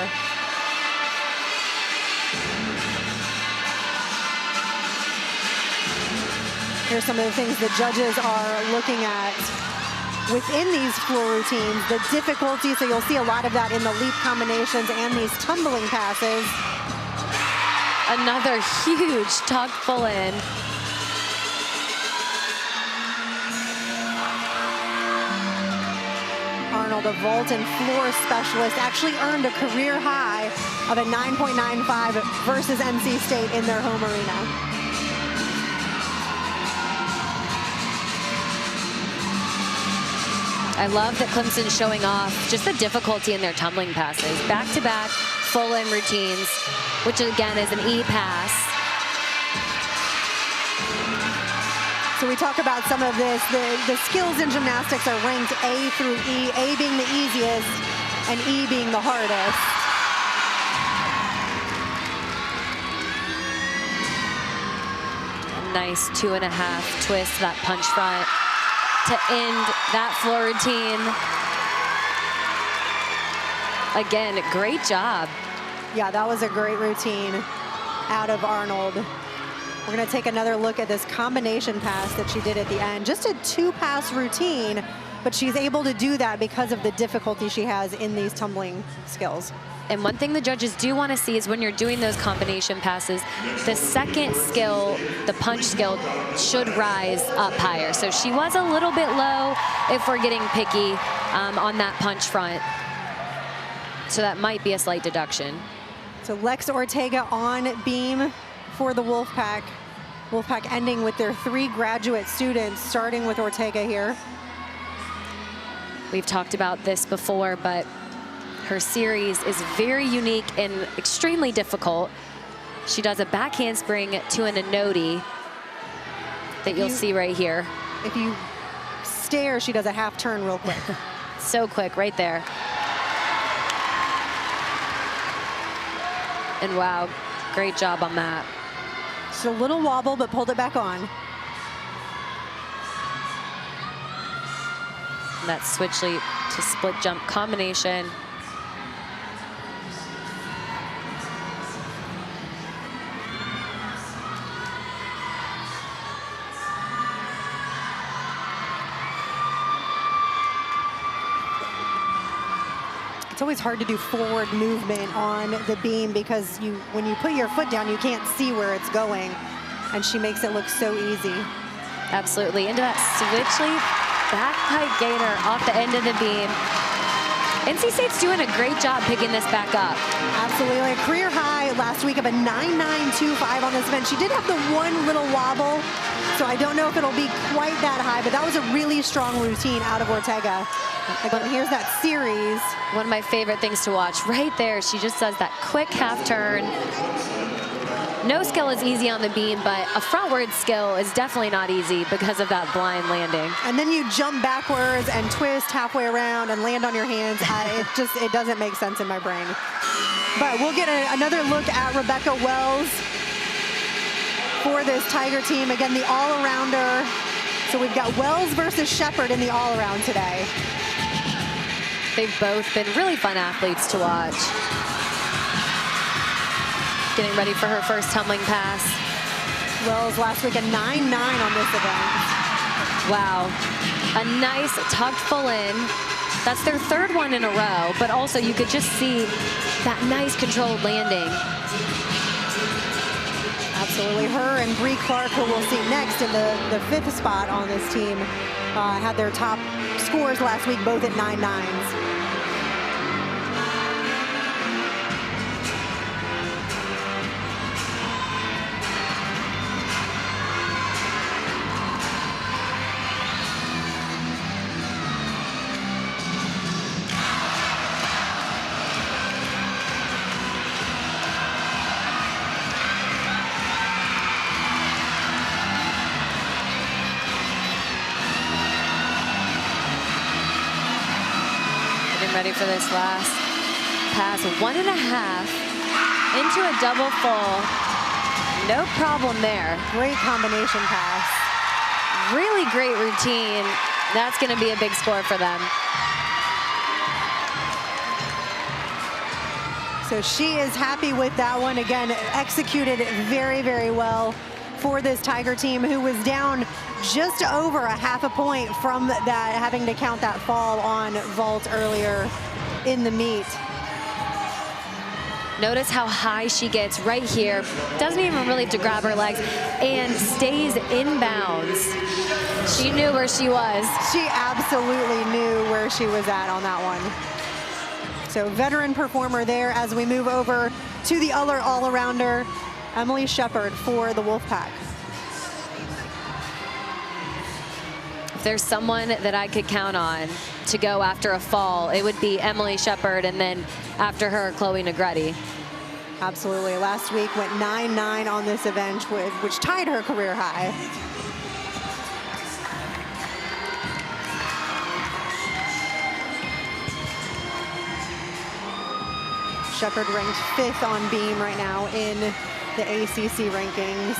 S1: Here's some of the things the judges are looking at within these floor routines, the difficulty. So you'll see a lot of that in the leap combinations and these tumbling passes.
S2: Another huge tuck full in.
S1: Arnold, a vault and floor specialist, actually earned a career high of a 9.95 versus NC State in their home arena.
S2: I love that Clemson's showing off just the difficulty in their tumbling passes. Back-to-back full-in routines, which again is an E pass.
S1: So we talk about some of this. The skills in gymnastics are ranked A through E, A being the easiest and E being the hardest.
S2: A nice 2.5 twist, that punch front to end that floor routine. Again, great job.
S1: Yeah, that was a great routine out of Arnold. We're going to take another look at this combination pass that she did at the end. Just a 2-pass routine, but she's able to do that because of the difficulty she has in these tumbling skills.
S2: And one thing the judges do want to see is when you're doing those combination passes, the second skill, the punch skill, should rise up higher. So she was a little bit low if we're getting picky on that punch front. So that might be a slight deduction.
S1: So Lex Ortega on beam for the Wolfpack. Wolfpack ending with their 3 graduate students, starting with Ortega here.
S2: We've talked about this before, but her series is very unique and extremely difficult. She does a back handspring to an anoti that you'll see right here.
S1: If you stare, she does a half turn real quick.
S2: So quick, right there. And wow, great job on that.
S1: Just a little wobble, but pulled it back on.
S2: And that switch leap to split jump combination.
S1: It's always hard to do forward movement on the beam because when you put your foot down, you can't see where it's going. And she makes it look so easy.
S2: Absolutely. Into that switch leap, back pike gainer off the end of the beam. NC State's doing a great job picking this back up.
S1: Absolutely. A career high last week of a 9.925 on this event. She did have the one little wobble, so I don't know if it'll be quite that high, but that was a really strong routine out of Ortega. Again, here's that series.
S2: One of my favorite things to watch right there. She just does that quick half turn. No skill is easy on the beam, but a frontward skill is definitely not easy because of that blind landing.
S1: And then you jump backwards and twist halfway around and land on your hands. It doesn't make sense in my brain. But we'll get another look at Rebecca Wells for this Tiger team. Again, the all-arounder. So we've got Wells versus Shepard in the all-around today.
S2: They've both been really fun athletes to watch. Getting ready for her first tumbling pass.
S1: Wells last week a 9.9 on this event.
S2: Wow, a nice tucked full in. That's their 3rd one in a row, but also you could just see that nice controlled landing.
S1: Absolutely, her and Bree Clark, who we'll see next in the 5th spot on this team, had their top scores last week, both at 9.9s.
S2: Ready for this last pass, 1.5 into a double full. No problem there.
S1: Great combination pass.
S2: Really great routine. That's going to be a big score for them.
S1: So she is happy with that one. Again, executed very, very well for this Tiger team, who was down just over a half a point from that, having to count that fall on vault earlier in the meet.
S2: Notice how high she gets right here. Doesn't even really have to grab her legs and stays in bounds. She knew where she was.
S1: She absolutely knew where she was at on that one. So veteran performer there as we move over to the other all-arounder, Emily Shepard for the Wolfpack.
S2: If there's someone that I could count on to go after a fall, it would be Emily Shepard, and then after her, Chloe Negretti.
S1: Absolutely. Last week went 9.9 on this event, which tied her career high. Shepard ranked 5th on beam right now in the ACC rankings.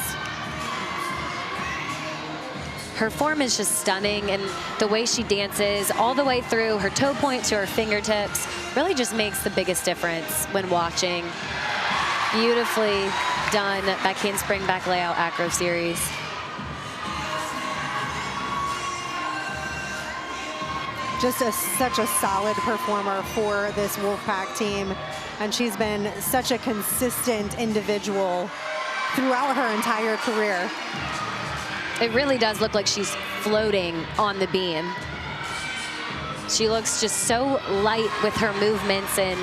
S2: Her form is just stunning, and the way she dances all the way through her toe point to her fingertips really just makes the biggest difference when watching. Beautifully done back handspring, back layout, acro series.
S1: Just such a solid performer for this Wolfpack team. And she's been such a consistent individual throughout her entire career.
S2: It really does look like she's floating on the beam. She looks just so light with her movements and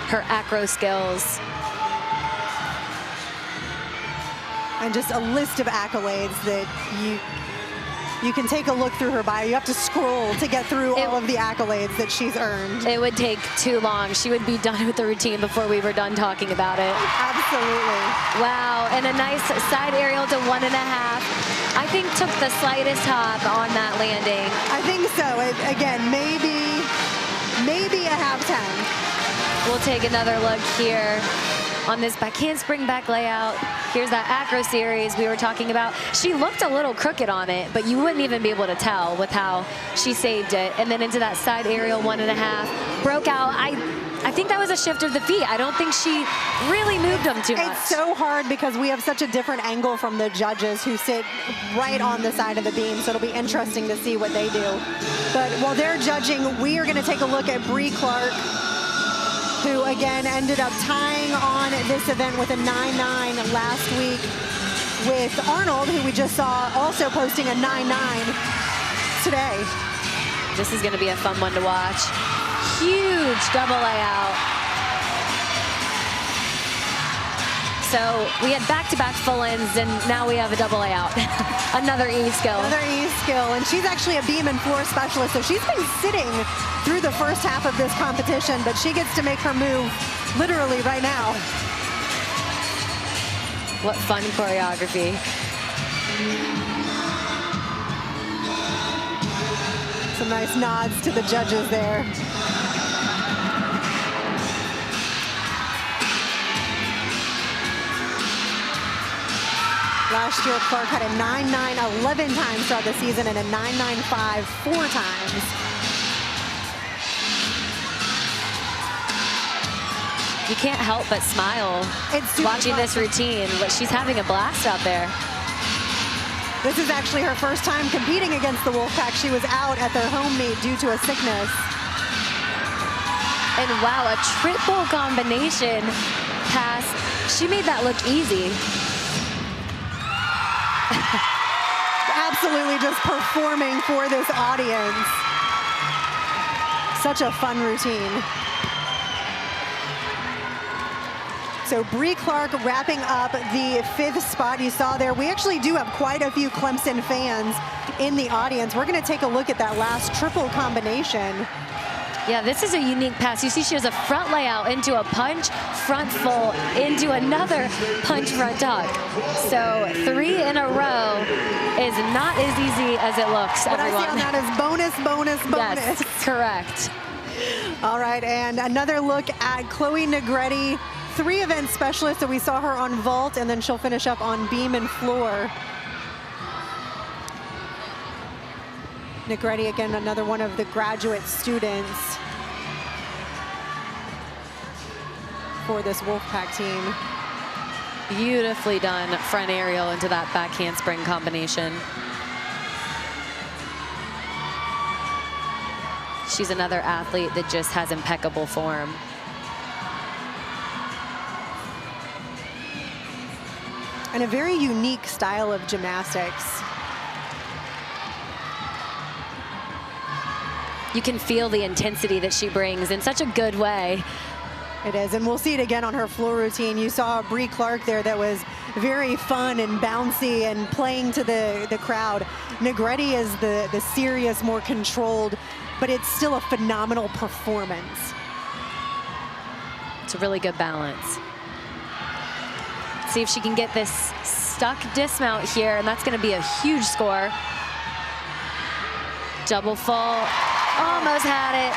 S2: her acro skills.
S1: And just a list of accolades that you can take a look through her bio. You have to scroll to get through all of the accolades that she's earned.
S2: It would take too long. She would be done with the routine before we were done talking about it.
S1: Absolutely.
S2: Wow, and a nice side aerial to 1.5. I think took the slightest hop on that landing.
S1: I think so. Again, maybe a half 10.
S2: We'll take another look here on this back handspring back layout. Here's that acro series we were talking about. She looked a little crooked on it, but you wouldn't even be able to tell with how she saved it. And then into that side aerial 1.5. Broke out. I think that was a shift of the feet. I don't think she really moved them too much.
S1: It's so hard because we have such a different angle from the judges who sit right on the side of the beam, so it'll be interesting to see what they do. But while they're judging, we are going to take a look at Bree Clark, who again ended up tying on this event with a 9.9 last week with Arnold, who we just saw also posting a 9.9 today.
S2: This is going to be a fun one to watch. Huge double layout. So we had back-to-back full ends, and now we have a double layout. Another E skill.
S1: Another E skill, and she's actually a beam and floor specialist, so she's been sitting through the first half of this competition, but she gets to make her move literally right now.
S2: What fun choreography.
S1: Some nice nods to the judges there. Last year, Clark had a 9.9 11 times throughout the season and a 9.95 4 times.
S2: You can't help but smile watching this routine. She's having a blast out there.
S1: This is actually her first time competing against the Wolfpack. She was out at their home meet due to a sickness.
S2: And wow, a triple combination pass. She made that look easy.
S1: Absolutely just performing for this audience. Such a fun routine. So Bree Clark wrapping up the 5th spot you saw there. We actually do have quite a few Clemson fans in the audience. We're going to take a look at that last triple combination.
S2: Yeah, this is a unique pass. You see she has a front layout into a punch, front full, into another punch front tuck. So 3 in a row is not as easy as it looks,
S1: What
S2: everyone.
S1: I see on that is bonus, bonus, bonus.
S2: Yes, correct.
S1: All right, and another look at Chloe Negretti, 3 event specialist. So we saw her on vault, and then she'll finish up on beam and floor. Negretti, again, another one of the graduate students for this Wolfpack team.
S2: Beautifully done front aerial into that back handspring combination. She's another athlete that just has impeccable form.
S1: And a very unique style of gymnastics.
S2: You can feel the intensity that she brings in such a good way.
S1: It is, and we'll see it again on her floor routine. You saw Bree Clark there that was very fun and bouncy and playing to the crowd. Negretti is the serious, more controlled, but it's still a phenomenal performance.
S2: It's a really good balance. See if she can get this stuck dismount here, and that's gonna be a huge score. Double full, almost had it.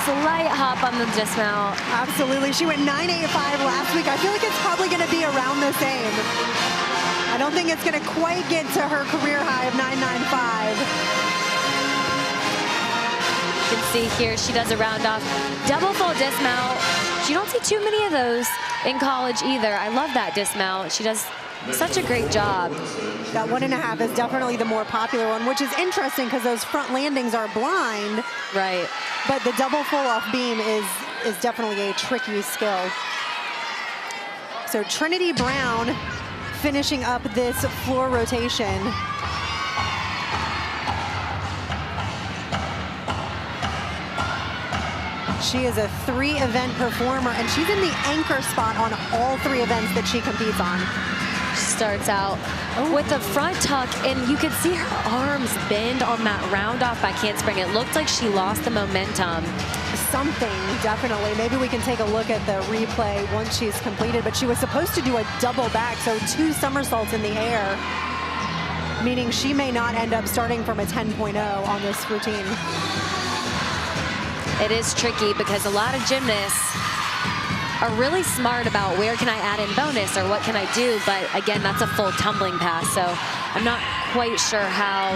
S2: Slight hop on the dismount.
S1: Absolutely, she went 9.85 last week. I feel like it's probably gonna be around the same. I don't think it's gonna quite get to her career high of 9.95.
S2: You can see here, she does a round off. Double full dismount. You don't see too many of those in college either. I love that dismount. She does Such a great job.
S1: That 1.5 is definitely the more popular one, which is interesting because those front landings are blind.
S2: Right.
S1: But the double full off beam is definitely a tricky skill. So Trinity Brown finishing up this floor rotation. She is a 3-event performer, and she's in the anchor spot on all 3 events that she competes on.
S2: Starts out with a front tuck, and you could see her arms bend on that round off by handspring. It looked like she lost the momentum.
S1: Something, definitely. Maybe we can take a look at the replay once she's completed, but she was supposed to do a double back, so 2 somersaults in the air, meaning she may not end up starting from a 10.0 on this routine.
S2: It is tricky because a lot of gymnasts are really smart about where can I add in bonus or what can I do, but again, that's a full tumbling pass, so I'm not quite sure how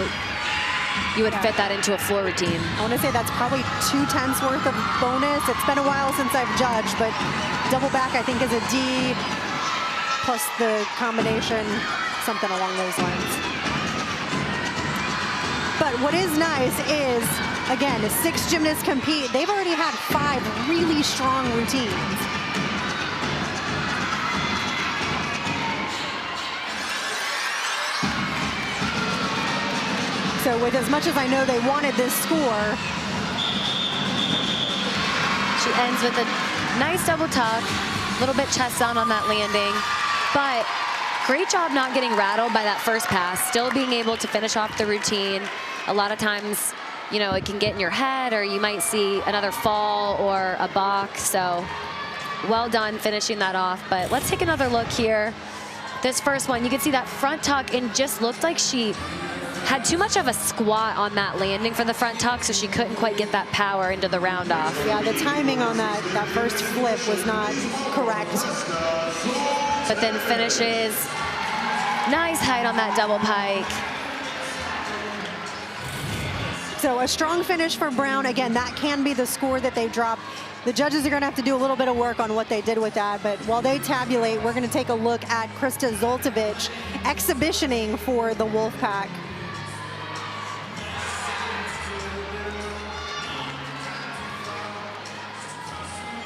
S2: you would fit that into a floor routine.
S1: I want to say that's probably 2/10 worth of bonus. It's been a while since I've judged, but double back I think is a D plus the combination, something along those lines. But what is nice is, again, 6 gymnasts compete. They've already had 5 really strong routines. So with as much as I know they wanted this score.
S2: She ends with a nice double tuck, a little bit chest down on that landing, but great job not getting rattled by that first pass, still being able to finish off the routine. A lot of times, you know, it can get in your head, or you might see another fall or a balk, so well done finishing that off. But let's take another look here. This first one, you can see that front tuck, and just looked like she had too much of a squat on that landing for the front tuck, so she couldn't quite get that power into the round off.
S1: Yeah, the timing on that first flip was not correct.
S2: But then finishes nice height on that double pike.
S1: So a strong finish for Brown. Again, that can be the score that they drop. The judges are going to have to do a little bit of work on what they did with that. But while they tabulate, we're going to take a look at Krista Zoltovich exhibitioning for the Wolfpack.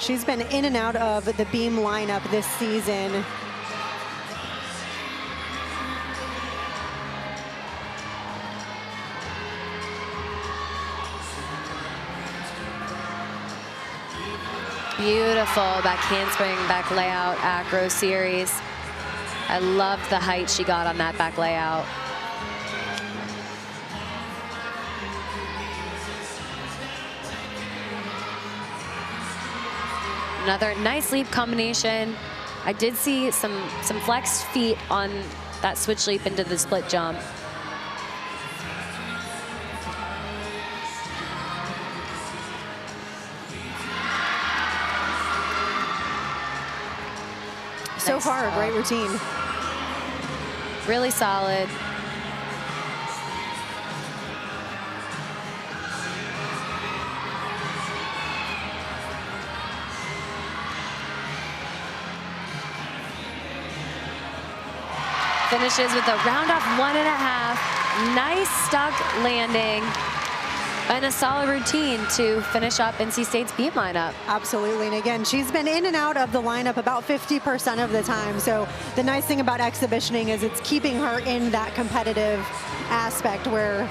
S1: She's been in and out of the beam lineup this season.
S2: Beautiful back handspring, back layout, acro series. I loved the height she got on that back layout. Another nice leap combination. I did see some flexed feet on that switch leap into the split jump.
S1: So far, a great routine.
S2: Really solid. Finishes with a round off 1.5. Nice stuck landing. And a solid routine to finish up NC State's beam lineup.
S1: Absolutely, and again, she's been in and out of the lineup about 50% of the time. So the nice thing about exhibitioning is it's keeping her in that competitive aspect where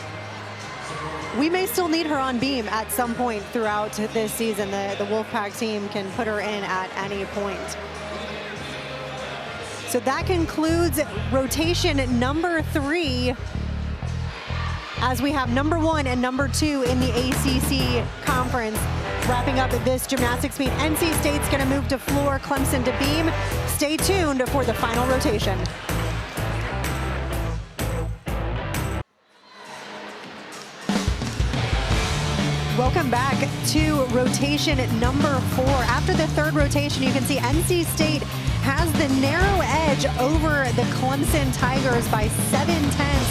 S1: we may still need her on beam at some point throughout this season. The Wolfpack team can put her in at any point. So that concludes rotation number 3. As we have number 1 and number 2 in the ACC conference. Wrapping up this gymnastics meet, NC State's going to move to floor, Clemson to beam. Stay tuned for the final rotation. Welcome back to rotation number 4. After the 3rd rotation, you can see NC State has the narrow edge over the Clemson Tigers by 7/10,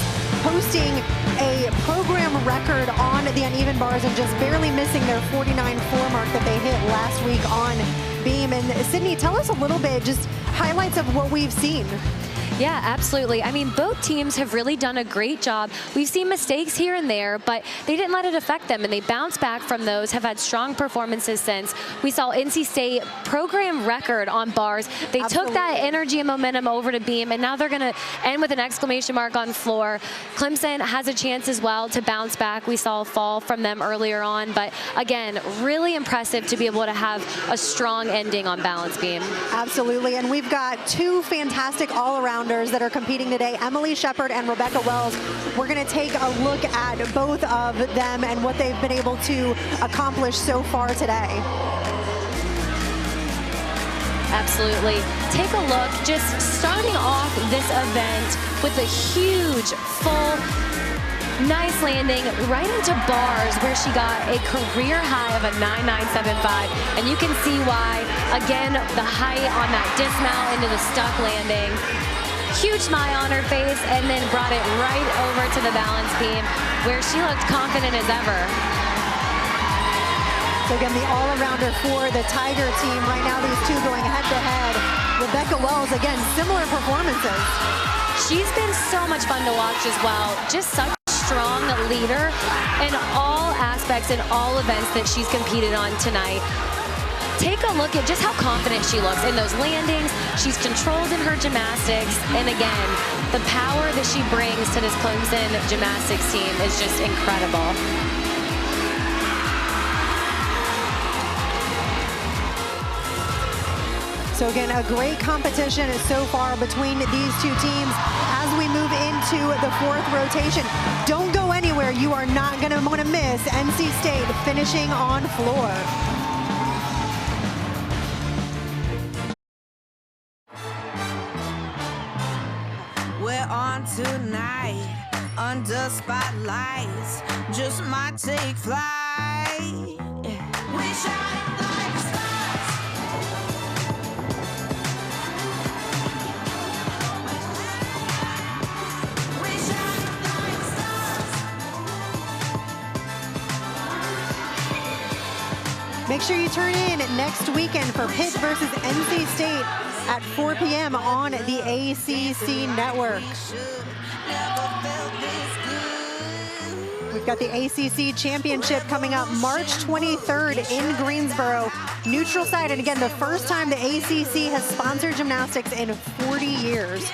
S1: posting a program record on the uneven bars and just barely missing their 49.4 mark that they hit last week on beam. And Sydney, tell us a little bit, just highlights of what we've seen.
S2: Yeah, absolutely. I mean, both teams have really done a great job. We've seen mistakes here and there, but they didn't let it affect them, and they bounced back from those, have had strong performances since. We saw NC State program record on bars. They took that energy and momentum over to beam, and now they're going to end with an exclamation mark on floor. Clemson has a chance as well to bounce back. We saw a fall from them earlier on, but again, really impressive to be able to have a strong ending on balance beam.
S1: Absolutely, and we've got two fantastic all-arounders that are competing today, Emily Shepard and Rebecca Wells. We're going to take a look at both of them and what they've been able to accomplish so far today.
S2: Absolutely. Take a look, just starting off this event with a huge, full, nice landing right into bars where she got a career high of a 9.975. And you can see why, again, the height on that dismount into the stuck landing. Huge smile on her face, and then brought it right over to the balance beam where she looked confident as ever.
S1: So again, the all-arounder for the Tiger team. Right now, these two going head-to-head. Rebecca Wells, again, similar performances.
S2: She's been so much fun to watch as well. Just such a strong leader in all aspects, in all events that she's competed on tonight. Take a look at just how confident she looks in those landings. She's controlled in her gymnastics. And again, the power that she brings to this Clemson gymnastics team is just incredible.
S1: So again, a great competition so far between these two teams as we move into the fourth rotation. Don't go anywhere. You are not going to want to miss NC State finishing on floor.
S3: We're on tonight, under spotlights, just might take flight. We shine like stars. We shine like stars.
S1: Make sure you turn in next weekend for Pitt versus NC State at 4 p.m. on the ACC network. We've got the ACC Championship coming up March 23rd in Greensboro. Neutral site, and again, the first time the ACC has sponsored gymnastics in 40 years.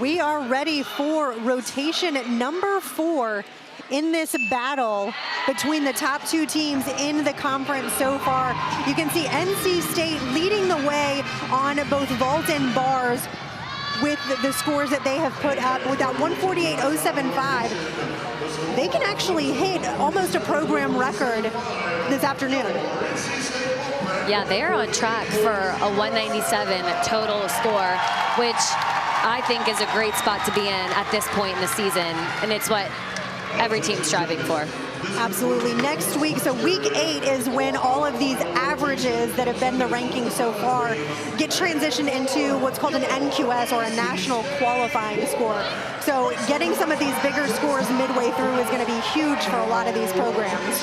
S1: We are ready for rotation number 4 in this battle between the top two teams in the conference so far. You can see NC State leading the way on both vault and bars with the scores that they have put up. With that 148.075, they can actually hit almost a program record this afternoon.
S2: Yeah, they're on track for a 197 total score, which I think is a great spot to be in at this point in the season, and it's what every team's striving for.
S1: Absolutely. Next week, so week 8 is when all of these averages that have been the ranking so far get transitioned into what's called an NQS, or a national qualifying score. So getting some of these bigger scores midway through is going to be huge for a lot of these programs.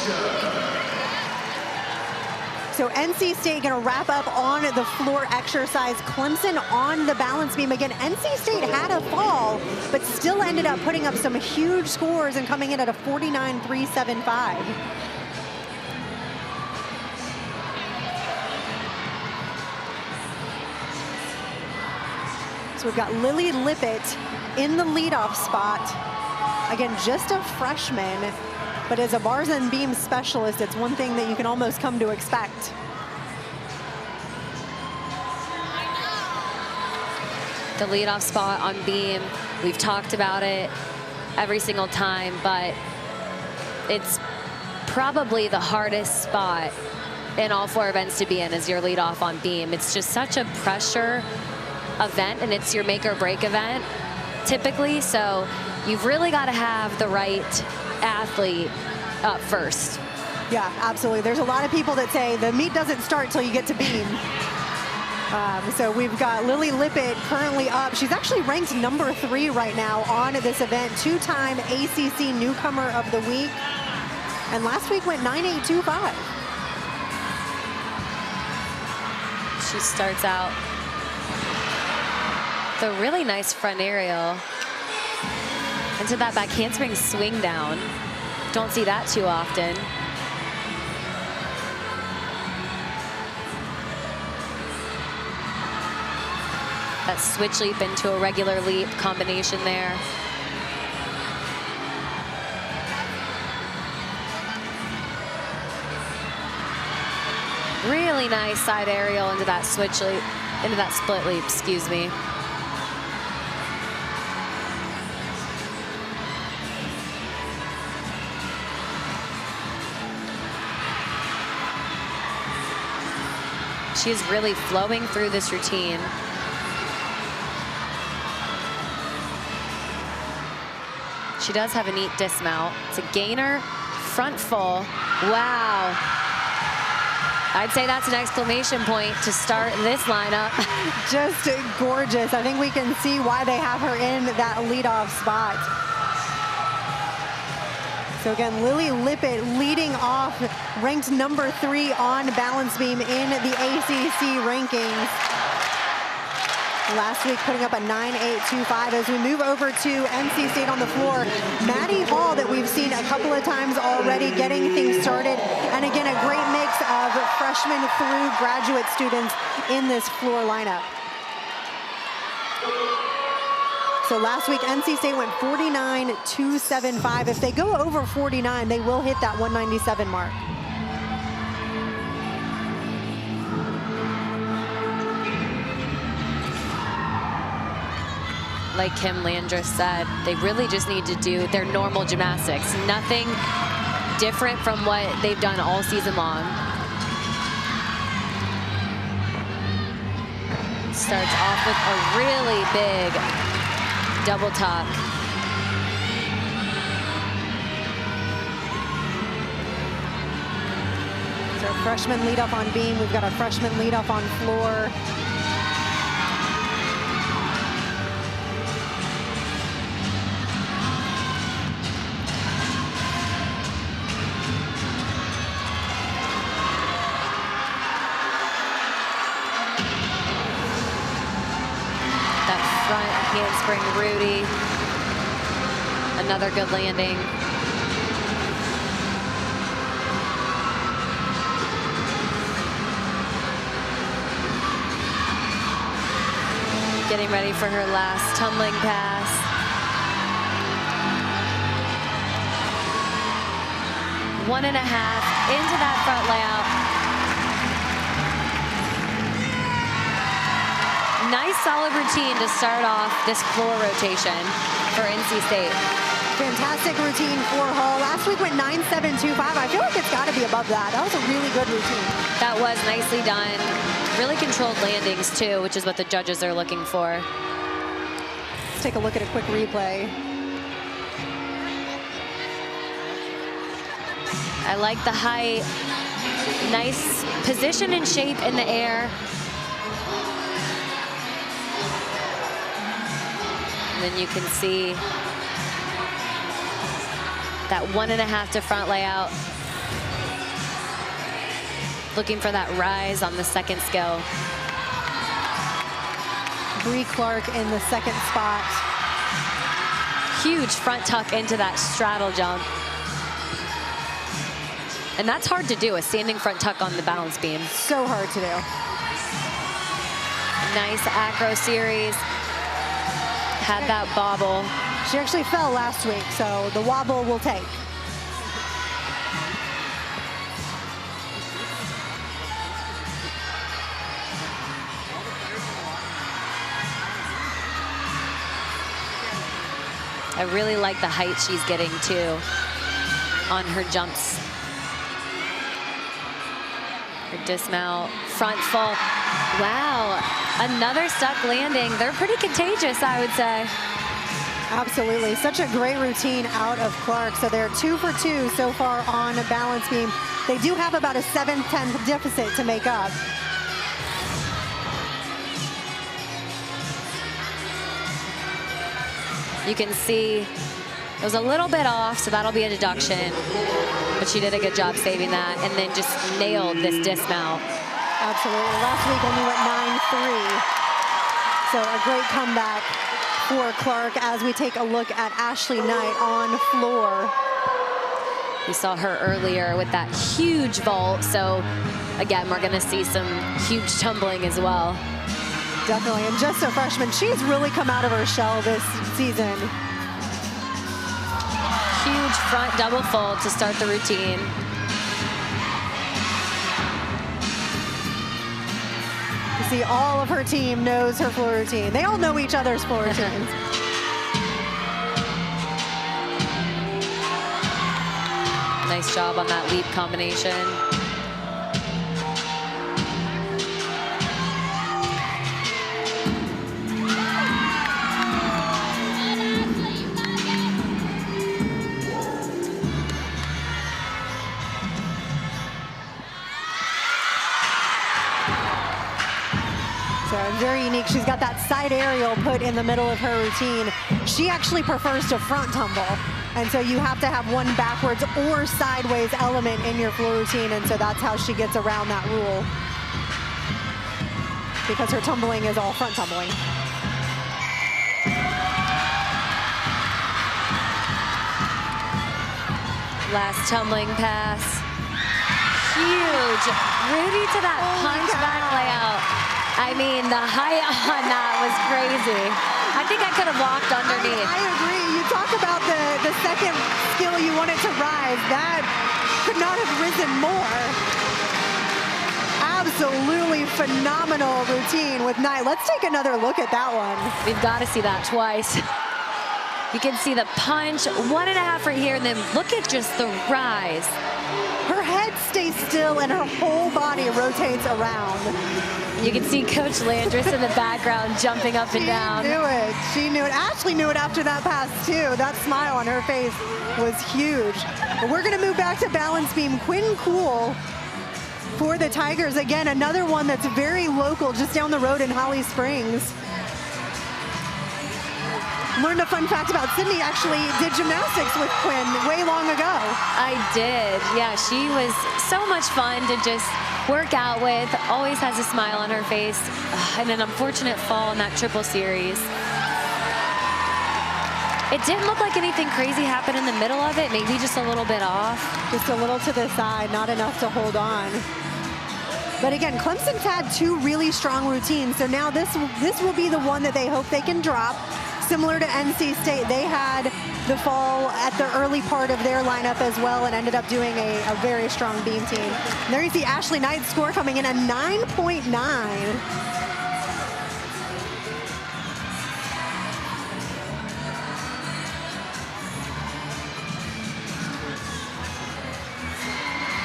S1: So NC State going to wrap up on the floor exercise. Clemson on the balance beam. Again, NC State had a fall, but still ended up putting up some huge scores and coming in at a 49.375. So we've got Lily Lippett in the leadoff spot. Again, just a freshman. But as a bars and beam specialist, it's one thing that you can almost come to expect.
S2: The leadoff spot on beam, we've talked about it every single time, but it's probably the hardest spot in all 4 events to be in, is your leadoff on beam. It's just such a pressure event, and it's your make or break event typically, so you've really got to have the right athlete up first.
S1: Yeah, absolutely. There's a lot of people that say the meet doesn't start till you get to beam. So we've got Lily Lippett currently up. She's actually ranked number 3 right now on this event, 2-time ACC Newcomer of the Week. And last week went 9.825.
S2: She starts out the really nice front aerial into that back handspring swing down. Don't see that too often. That switch leap into a regular leap combination there. Really nice side aerial into that switch leap, into that split leap, excuse me. She is really flowing through this routine. She does have a neat dismount. It's a gainer, front full. Wow. I'd say that's an exclamation point to start this lineup.
S1: Just gorgeous. I think we can see why they have her in that leadoff spot. So again, Lily Lippett leading off, ranked number 3 on balance beam in the ACC rankings. Last week putting up a 9.825. As we move over to NC State on the floor, Maddie Hall, that we've seen a couple of times already getting things started. And again, a great mix of freshmen through graduate students in this floor lineup. So last week, NC State went 49.275. If they go over 49, they will hit that 197 mark.
S2: Like Kim Landreth said, they really just need to do their normal gymnastics. Nothing different from what they've done all season long. Starts off with a really big double tuck.
S1: So freshman lead off on beam. We've got a freshman lead off on floor.
S2: Front handspring Rudy. Another good landing. Getting ready for her last tumbling pass. One and a half into that front layout. Nice solid routine to start off this floor rotation for NC State.
S1: Fantastic routine for Hall. Last week went 9.725. I feel like it's got to be above that. That was a really good routine.
S2: That was nicely done. Really controlled landings too, which is what the judges are looking for.
S1: Let's take a look at a quick replay.
S2: I like the height. Nice position and shape in the air. And then you can see that 1.5 to front layout. Looking for that rise on the second skill.
S1: Bree Clark in the second spot.
S2: Huge front tuck into that straddle jump. And that's hard to do, a standing front tuck on the balance beam.
S1: So hard to do.
S2: Nice acro series. Had that bobble.
S1: She actually fell last week, so the wobble will take.
S2: I really like the height she's getting too on her jumps. Her dismount, front full. Wow, another stuck landing. They're pretty contagious, I would say.
S1: Absolutely, such a great routine out of Clark. So they're 2 for 2 so far on a balance beam. They do have about a 7-10 deficit to make up.
S2: You can see It was a little bit off, so that'll be a deduction. But she did a good job saving that and then just nailed this dismount.
S1: Absolutely. Last week only went 9-3. So a great comeback for Clark as we take a look at Ashley Knight on floor.
S2: We saw her earlier with that huge vault. So again, we're gonna see some huge tumbling as well.
S1: Definitely, and just a freshman, she's really come out of her shell this season.
S2: Huge front double fold to start the routine.
S1: You see all of her team knows her floor routine. They all know each other's floor routines.
S2: Nice job on that leap combination.
S1: So very unique. She's got that side aerial put in the middle of her routine. She actually prefers to front tumble. And so you have to have one backwards or sideways element in your floor routine. And so that's how she gets around that rule. Because her tumbling is all front tumbling.
S2: Last tumbling pass. Huge. Rudy to that punch back layout. I mean, the height on that was crazy. I think I could have walked underneath.
S1: I agree. You talk about the second skill you want it to rise. That could not have risen more. Absolutely phenomenal routine with Knight. Let's take another look at that one.
S2: We've got to see that twice. You can see the punch, 1.5 right here, and then look at just the rise.
S1: Her head stays still and her whole body rotates around.
S2: You can see Coach Landris in the background jumping up and down.
S1: She knew it. She knew it. Ashley knew it after that pass, too. That smile on her face was huge. But we're going to move back to balance beam. Quinn Cool for the Tigers. Again, another one that's very local, just down the road in Holly Springs. Learned a fun fact about Sydney, actually did gymnastics with Quinn way long ago.
S2: I did. Yeah, she was so much fun to just work out with. Always has a smile on her face. And an unfortunate fall in that triple series. It didn't look like anything crazy happened in the middle of it, maybe just a little bit off.
S1: Just a little to the side, not enough to hold on. But again, Clemson's had two really strong routines, so now this will be the one that they hope they can drop. Similar to NC State, they had the fall at the early part of their lineup as well and ended up doing a very strong beam team. And there you see Ashley Knight's score coming in at 9.9.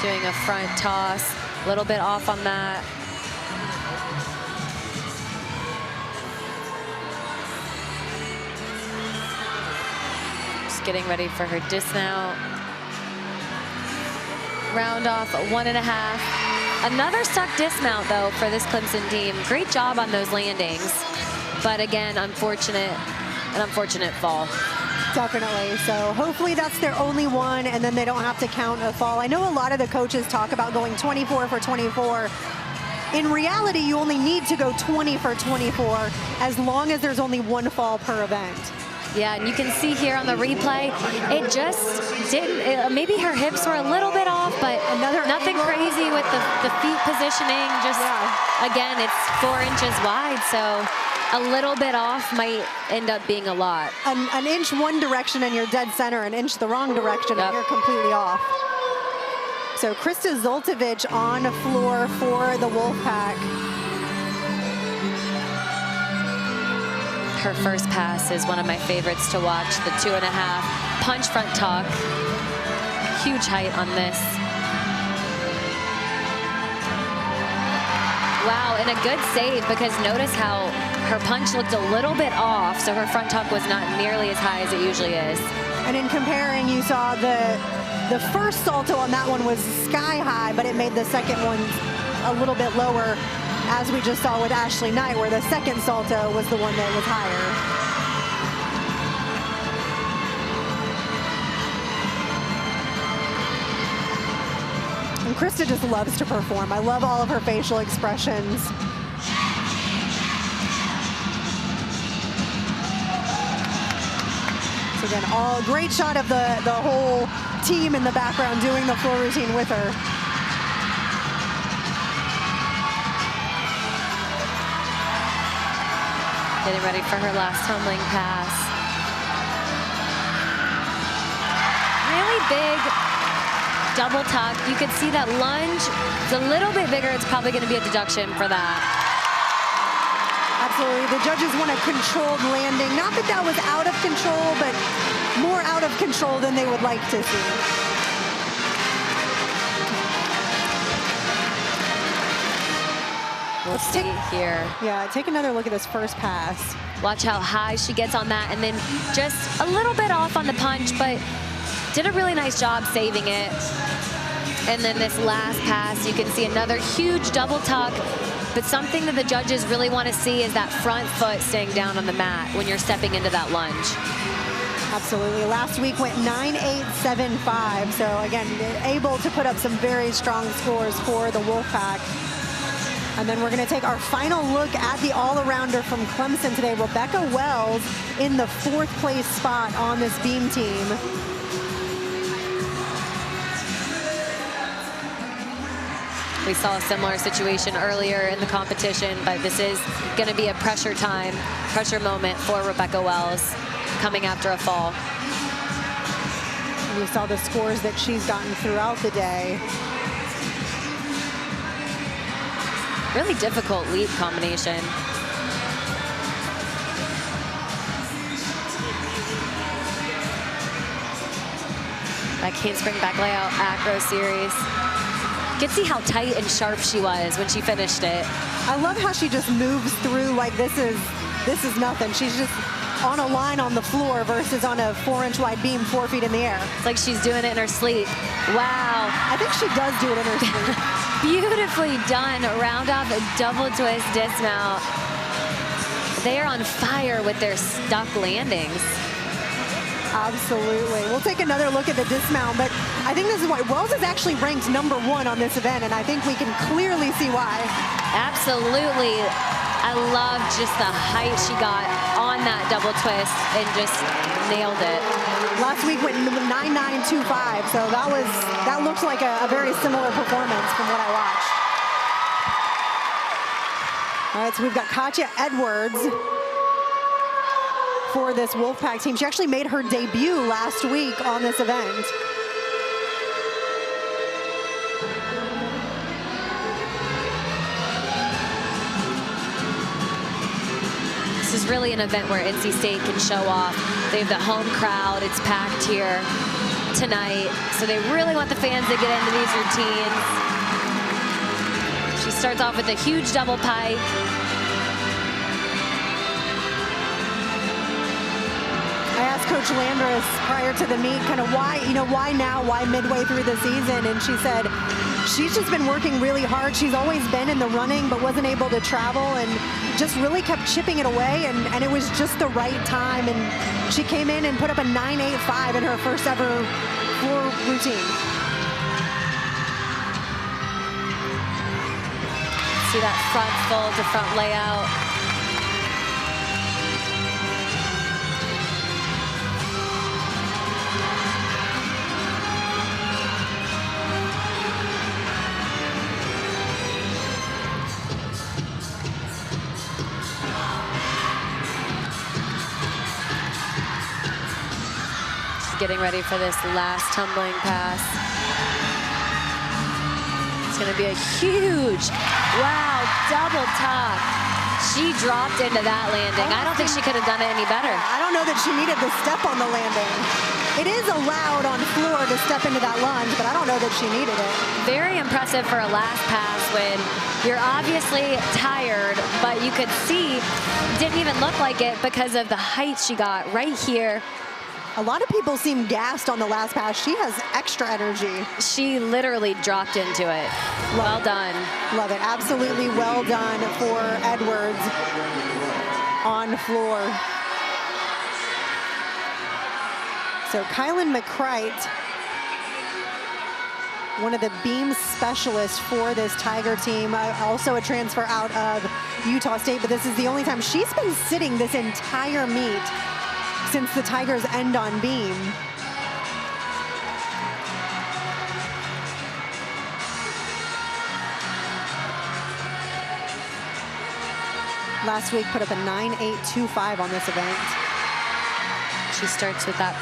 S2: Doing a front toss, a little bit off on that. Just getting ready for her dismount. Round off 1.5. Another stuck dismount though for this Clemson team. Great job on those landings. But again, an unfortunate fall.
S1: Definitely. So hopefully that's their only one and then they don't have to count a fall. I know a lot of the coaches talk about going 24 for 24. In reality, you only need to go 20 for 24 as long as there's only one fall per event.
S2: Yeah, and you can see here on the replay, it just didn't, maybe her hips were a little bit off, but nothing crazy with the feet positioning. Just, again, it's 4 inches wide, so a little bit off might end up being a lot.
S1: An inch one direction and you're dead center, an inch the wrong direction and you're completely off. So Krista Zoltovich on the floor for the Wolfpack.
S2: Her first pass is one of my favorites to watch, the 2.5 punch front tuck. Huge height on this. Wow, and a good save because notice how her punch looked a little bit off, so her front tuck was not nearly as high as it usually is.
S1: And in comparing, you saw the first salto on that one was sky high, but it made the second one a little bit lower, as we just saw with Ashley Knight, where the second salto was the one that was higher. And Krista just loves to perform. I love all of her facial expressions. So again, all great shot of the whole team in the background doing the floor routine with her.
S2: Getting ready for her last tumbling pass. Really big double tuck. You could see that lunge. It's a little bit bigger. It's probably going to be a deduction for that.
S1: Absolutely. The judges want a controlled landing. Not that that was out of control, but more out of control than they would like to see.
S2: We'll see here.
S1: Yeah, take another look at this first pass.
S2: Watch how high she gets on that, and then just a little bit off on the punch, but did a really nice job saving it. And then this last pass, you can see another huge double tuck, but something that the judges really want to see is that front foot staying down on the mat when you're stepping into that lunge.
S1: Absolutely. Last week went 9-8-7-5. So again, able to put up some very strong scores for the Wolfpack. And then we're going to take our final look at the all-arounder from Clemson today, Rebecca Wells, in the 4th place spot on this beam team.
S2: We saw a similar situation earlier in the competition, but this is going to be a pressure moment for Rebecca Wells coming after a fall.
S1: And you saw the scores that she's gotten throughout the day.
S2: Really difficult leap combination. That handspring back layout acro series. You can see how tight and sharp she was when she finished it.
S1: I love how she just moves through like this is nothing. She's just on a line on the floor versus on a 4-inch wide beam 4 feet in the air.
S2: It's like she's doing it in her sleep. Wow.
S1: I think she does do it in her sleep.
S2: Beautifully done. Round off a double twist dismount. They are on fire with their stuck landings.
S1: Absolutely. We'll take another look at the dismount, but I think this is why Wells is actually ranked #1 on this event, and I think we can clearly see why.
S2: Absolutely. I love just the height she got on that double twist and just nailed it.
S1: Last week went 9-9-2-5, so that looked like a very similar performance from what I watched. All right, so we've got Katya Edwards for this Wolfpack team. She actually made her debut last week on this event.
S2: This is really an event where NC State can show off. They have the home crowd. It's packed here tonight. So they really want the fans to get into these routines. She starts off with a huge double pike.
S1: I asked Coach Landris prior to the meet kind of why now, why midway through the season? And she said she's just been working really hard. She's always been in the running, but wasn't able to travel and just really kept chipping it away. And it was just the right time. And she came in and put up a 9.85 in her first ever floor routine.
S2: See that front fold to front layout. Getting ready for this last tumbling pass. It's going to be a huge, wow, double tuck. She dropped into that landing. I don't think she could have done it any better.
S1: I don't know that she needed the step on the landing. It is allowed on floor to step into that lunge, but I don't know that she needed it.
S2: Very impressive for a last pass when you're obviously tired, but you could see it didn't even look like it because of the height she got right here.
S1: A lot of people seem gassed on the last pass. She has extra energy.
S2: She literally dropped into it. Well done.
S1: Love it. Absolutely well done for Edwards on floor. So Kylan McCrite one of the beam specialists for this Tiger team, also a transfer out of Utah State, but this is the only time she's been sitting this entire meet since the Tigers end on beam. Last week put up a 9.825 on this event.
S2: She starts with that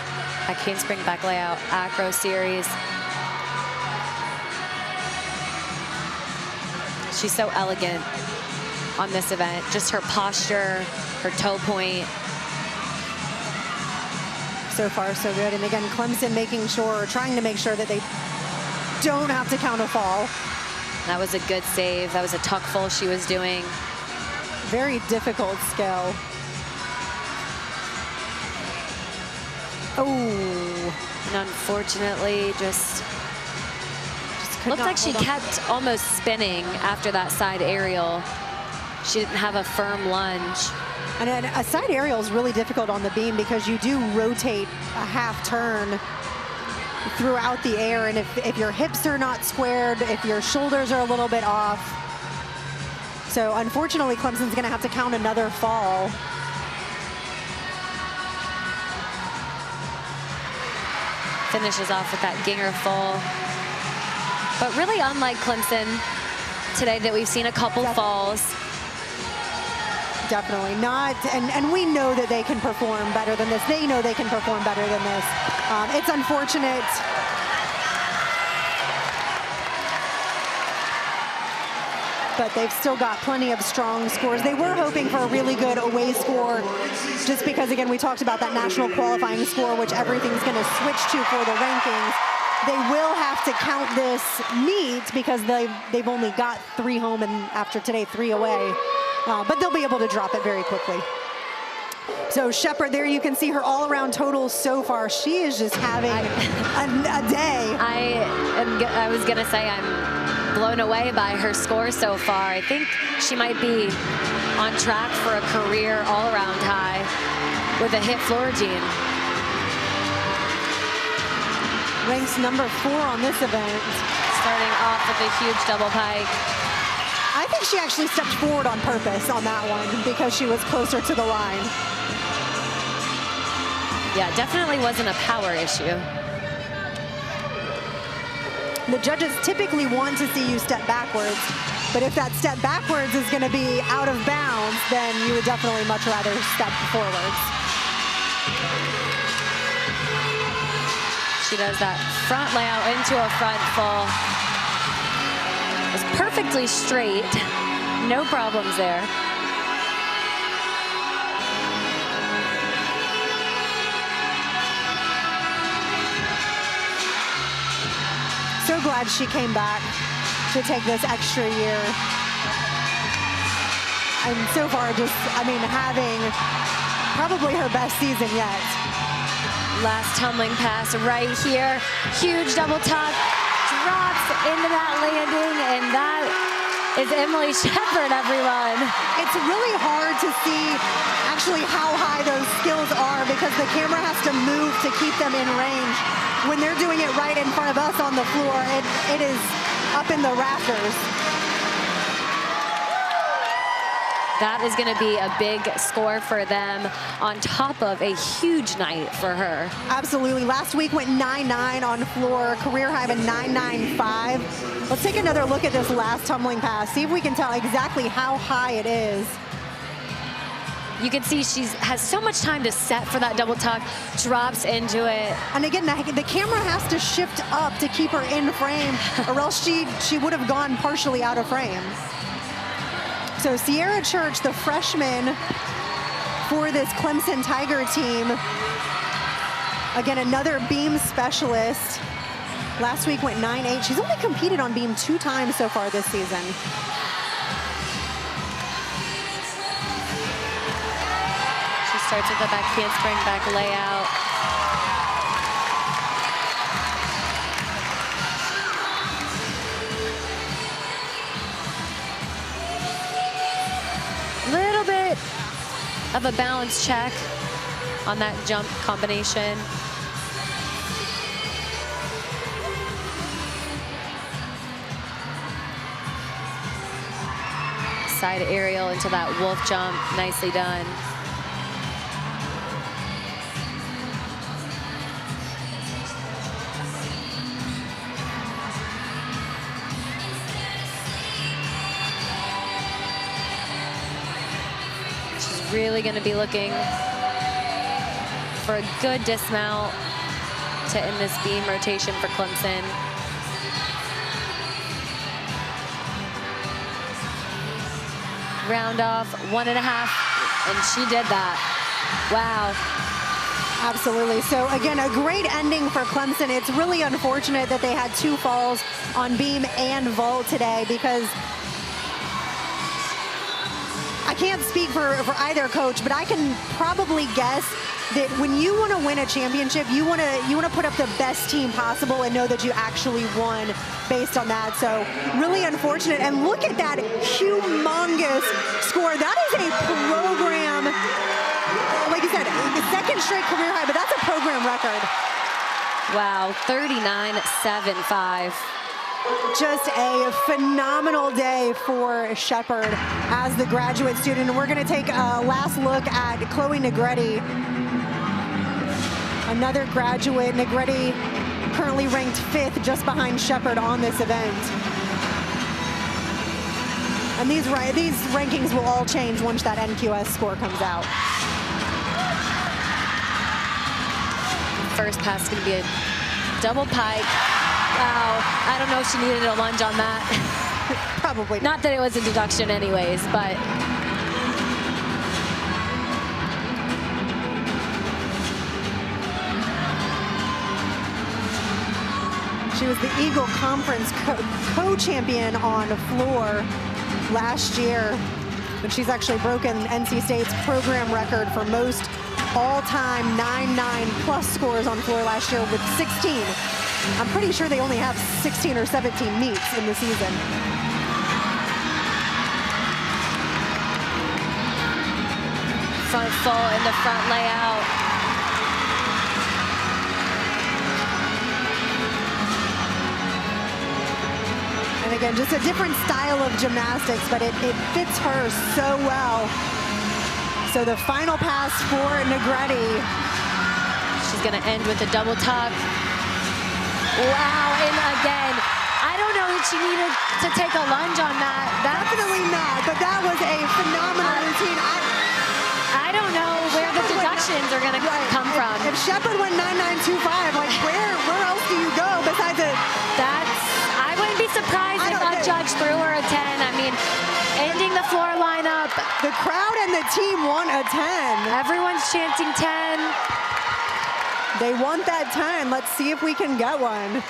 S2: back handspring back layout acro series. She's so elegant on this event. Just her posture, her toe point.
S1: So far, so good. And again, Clemson making sure, trying to make sure that they don't have to count a fall.
S2: That was a good save. That was a tuck full she was doing.
S1: Very difficult skill. Oh.
S2: And unfortunately, just looked like she kept almost spinning after that side aerial. She didn't have a firm lunge.
S1: And a side aerial is really difficult on the beam because you do rotate a half turn throughout the air. And if your hips are not squared, if your shoulders are a little bit off. So unfortunately, Clemson's going to have to count another fall.
S2: Finishes off with that Ginger full. But really unlike Clemson today that we've seen a couple falls.
S1: Definitely not, and we know that they can perform better than this. They know they can perform better than this. It's unfortunate. But they've still got plenty of strong scores. They were hoping for a really good away score just because, again, we talked about that national qualifying score, which everything's going to switch to for the rankings. They will have to count this meet because they've only got 3 home and after today 3 away. But they'll be able to drop it very quickly. So Shepard, there you can see her all-around totals so far. She is just having a day.
S2: I was gonna say I'm blown away by her score so far. I think she might be on track for a career all-around high with a hit floor gene.
S1: Ranks number 4 on this event.
S2: Starting off with a huge double pike.
S1: I think she actually stepped forward on purpose on that one because she was closer to the line.
S2: Yeah, definitely wasn't a power issue.
S1: The judges typically want to see you step backwards, but if that step backwards is going to be out of bounds, then you would definitely much rather step forwards.
S2: She does that front layout into a front full. It's perfectly straight, no problems there.
S1: So glad she came back to take this extra year. And so far just, I mean, having probably her best season yet.
S2: Last tumbling pass right here. Huge double tuck. Drops into that landing, and that is Emily Shepard, everyone.
S1: It's really hard to see actually how high those skills are because the camera has to move to keep them in range. When they're doing it right in front of us on the floor, it is up in the rafters.
S2: That is going to be a big score for them on top of a huge night for her.
S1: Absolutely. Last week went 9.9 on floor, career high of a 9.95. Let's take another look at this last tumbling pass, see if we can tell exactly how high it is.
S2: You can see she has so much time to set for that double tuck, drops into it.
S1: And again, the camera has to shift up to keep her in frame, or else she would have gone partially out of frame. So Sierra Church, the freshman for this Clemson Tiger team. Again, another beam specialist. Last week went 9.8. She's only competed on beam 2 times so far this season.
S2: She starts with the back handspring, back layout. Little bit of a balance check on that jump combination. side aerial into that wolf jump. Nicely done. She's really going to be looking for a good dismount to end this beam rotation for Clemson. Round off 1.5, and she did that. Wow.
S1: Absolutely. So again, a great ending for Clemson. It's really unfortunate that they had 2 falls on beam and vault today, because I can't speak for either coach, but I can probably guess that when you want to win a championship, you want to put up the best team possible and know that you actually won based on that. So really unfortunate. And look at that humongous score. That is a program, like you said, the 2nd straight career high, but that's a program record.
S2: Wow, 39.75.
S1: Just a phenomenal day for Shepard as the graduate student. And we're going to take a last look at Chloe Negretti, another graduate. Negretti currently ranked 5th, just behind Shepard on this event. And these rankings will all change once that NQS score comes out.
S2: First pass is going to be a double pike. Wow, I don't know if she needed a lunge on that.
S1: Probably not.
S2: Not that it was a deduction anyways, but.
S1: She was the Eagle Conference co-champion on the floor last year, but she's actually broken NC State's program record for most all-time 9-9 plus scores on floor last year with 16. I'm pretty sure they only have 16 or 17 meets in the season.
S2: Front full in the front layout.
S1: And again, just a different style of gymnastics, but it fits her so well. So the final pass for Negretti.
S2: She's gonna end with a double tuck. Wow, and again, I don't know if she needed to take a lunge on that.
S1: Definitely not, but that was a phenomenal routine.
S2: I don't know where the deductions are gonna come from.
S1: If Shepard went 9.925, like where else do you go besides it?
S2: I wouldn't be surprised if a judge threw her a 10. I mean, ending the floor lineup.
S1: The crowd and the team want a 10.
S2: Everyone's chanting 10.
S1: They want that 10. Let's see if we can get one.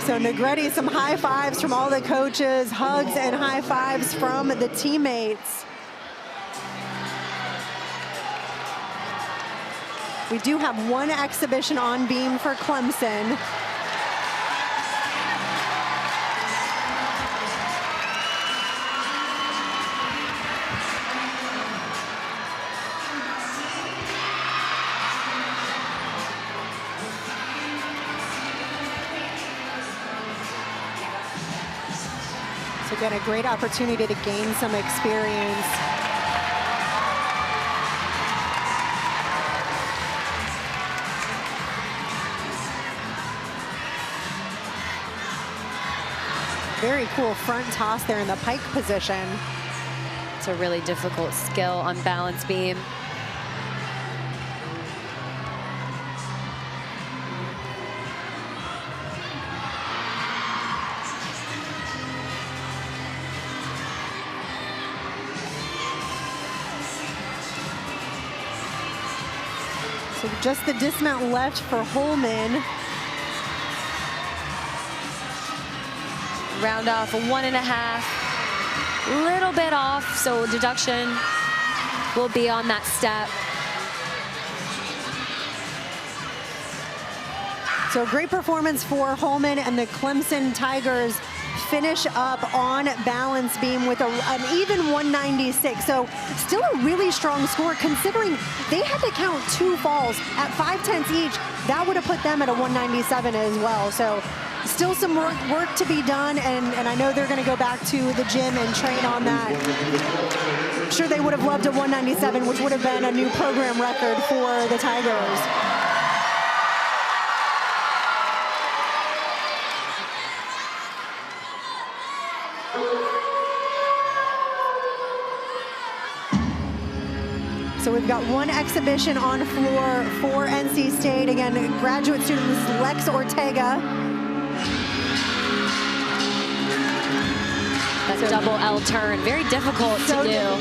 S1: So Negretti, some high fives from all the coaches, hugs and high fives from the teammates. We do have one exhibition on beam for Clemson. So again, a great opportunity to gain some experience. Very cool front toss there in the pike position.
S2: It's a really difficult skill on balance beam.
S1: So just the dismount left for Holman.
S2: Round off 1.5, little bit off, so deduction will be on that step.
S1: So a great performance for Holman, and the Clemson Tigers finish up on balance beam with an even 196. So still a really strong score considering they had to count 2 falls at 5/10 each. That would have put them at a 197 as well. So still some work to be done, and I know they're going to go back to the gym and train on that. I'm sure they would have loved a 197, which would have been a new program record for the Tigers. So we've got one exhibition on floor for NC State. Again, graduate student Lex Ortega.
S2: That's a double L turn. Very difficult to do.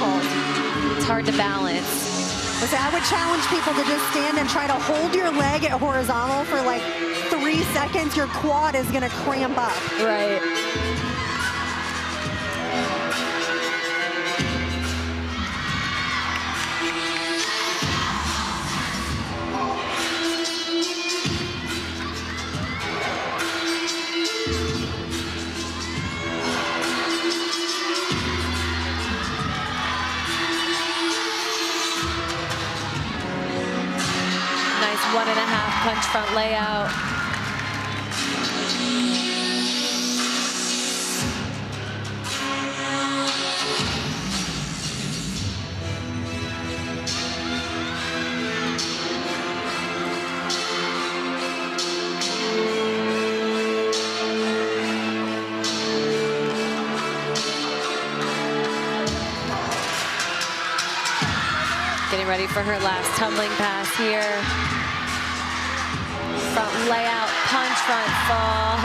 S2: It's hard to balance.
S1: So I would challenge people to just stand and try to hold your leg at horizontal for like 3 seconds. Your quad is going to cramp up.
S2: Right. Nice 1.5 punch front layout. Getting ready for her last tumbling pass here. Front layout, punch, front fall.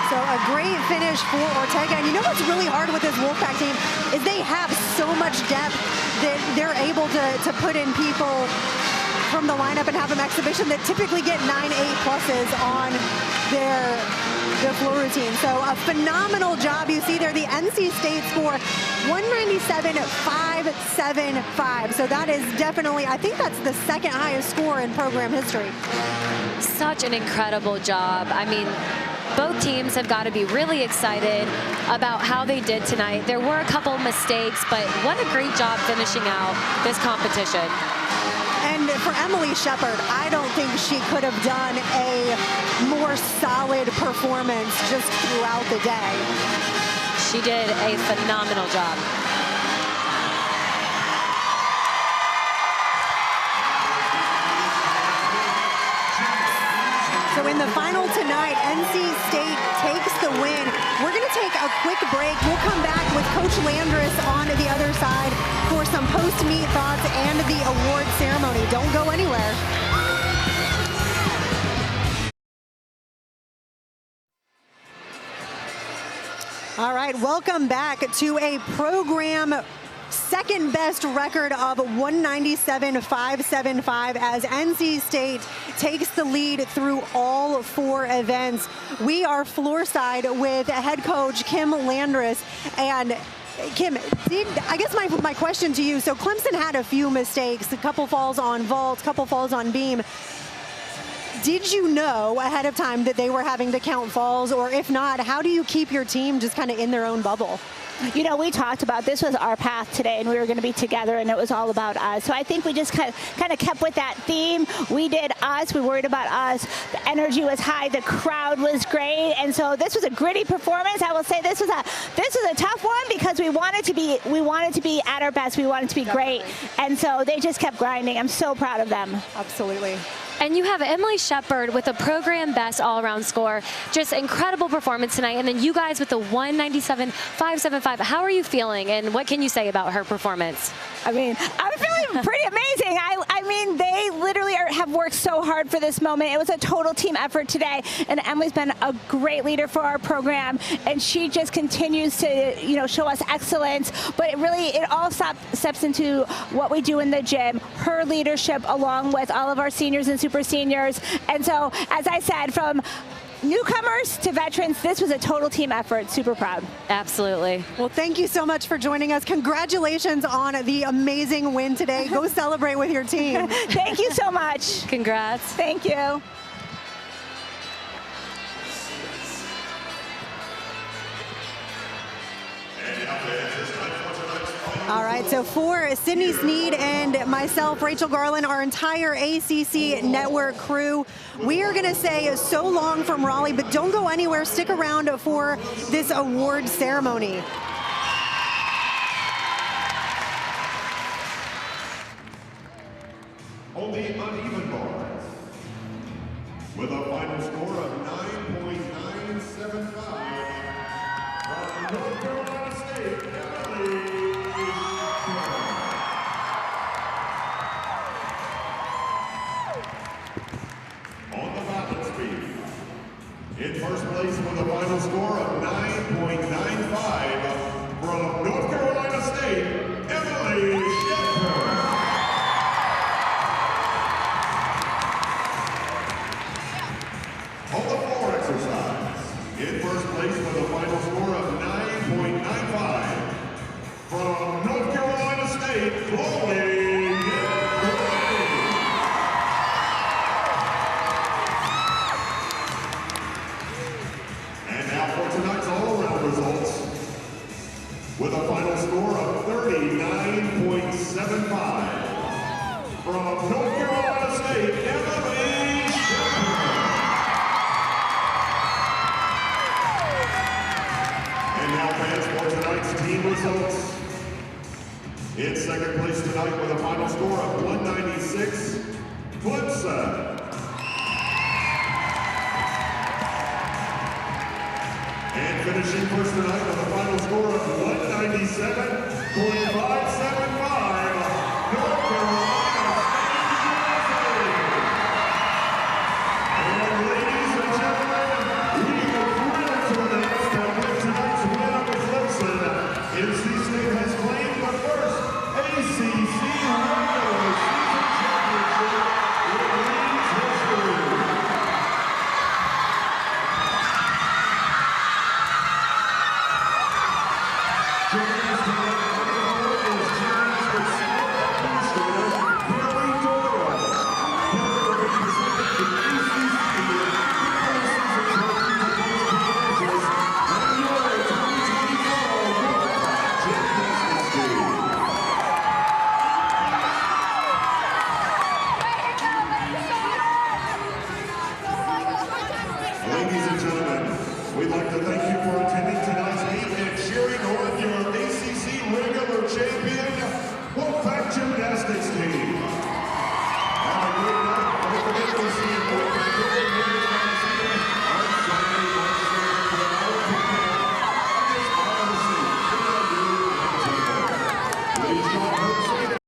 S1: So a great finish for Ortega. And you know what's really hard with this Wolfpack team is they have so much depth that they're able to put in people from the lineup and have them exhibition that typically get 9 8 pluses on their floor routine. So a phenomenal job. You see there the NC State score 197.575. So that is definitely, I think that's the second highest score in program history.
S2: Such an incredible job. I mean, both teams have got to be really excited about how they did tonight. There were a couple mistakes, but what a great job finishing out this competition.
S1: And for Emily Shepard, I don't think she could have done a more solid performance just throughout the day.
S2: She did a phenomenal job.
S1: So in the final tonight, NC State takes the win. We're going to take a quick break. We'll come back with Coach Landris on the other side for some post-meet thoughts and the award ceremony. Don't go anywhere. All right, welcome back to a program second best record of 197.575 as NC State takes the lead through all 4 events. We are floorside with head coach Kim Landris. And Kim, I guess my question to you, so Clemson had a few mistakes, a couple falls on vault, a couple falls on beam. Did you know ahead of time that they were having to count falls? Or if not, how do you keep your team just kind of in their own bubble?
S4: You know, we talked about this was our path today, and we were going to be together, and it was all about us. So I think we just kind of kept with that theme. We did us. We worried about us. The energy was high. The crowd was great, and so this was a gritty performance. I will say this was a tough one because we wanted to be at our best. We wanted to be great, and so they just kept grinding. I'm so proud of them.
S1: Absolutely.
S2: And you have Emily Shepard with a program best all-around score. Just incredible performance tonight. And then you guys with the 197.575. How are you feeling, and what can you say about her performance?
S4: I mean, I'm feeling pretty amazing. I mean, they literally have worked so hard for this moment. It was a total team effort today, and Emily's been a great leader for our program, and she just continues to, show us excellence. But it all steps into what we do in the gym, her leadership along with all of our seniors and super seniors. And so, as I said, from newcomers to veterans, this was a total team effort. Super proud.
S2: Absolutely.
S1: Well, thank you so much for joining us. Congratulations on the amazing win today. Go celebrate with your team.
S4: Thank you so much.
S2: Congrats.
S4: Thank you.
S1: All right, so for Sydney Sneed and myself, Rachel Garland, our entire ACC network crew, we are going to say so long from Raleigh, but don't go anywhere. Stick around for this award ceremony.
S5: On the uneven bars, with a final score of 9.975 from North Carolina State, Emily. On the balance beam, in first place with a final score of 9.95 from North Carolina State, Emily Shepard. On the floor exercise, in first place with a final score of 9.95 from North Carolina State, Chloe. And now for tonight's all-around results, with a final score of 39.75 from North Carolina State, Emily Shepard. And now fans, for tonight's team results. In second place tonight with a final score of 196, Clemson. And finishing first tonight with a final score of 197.575.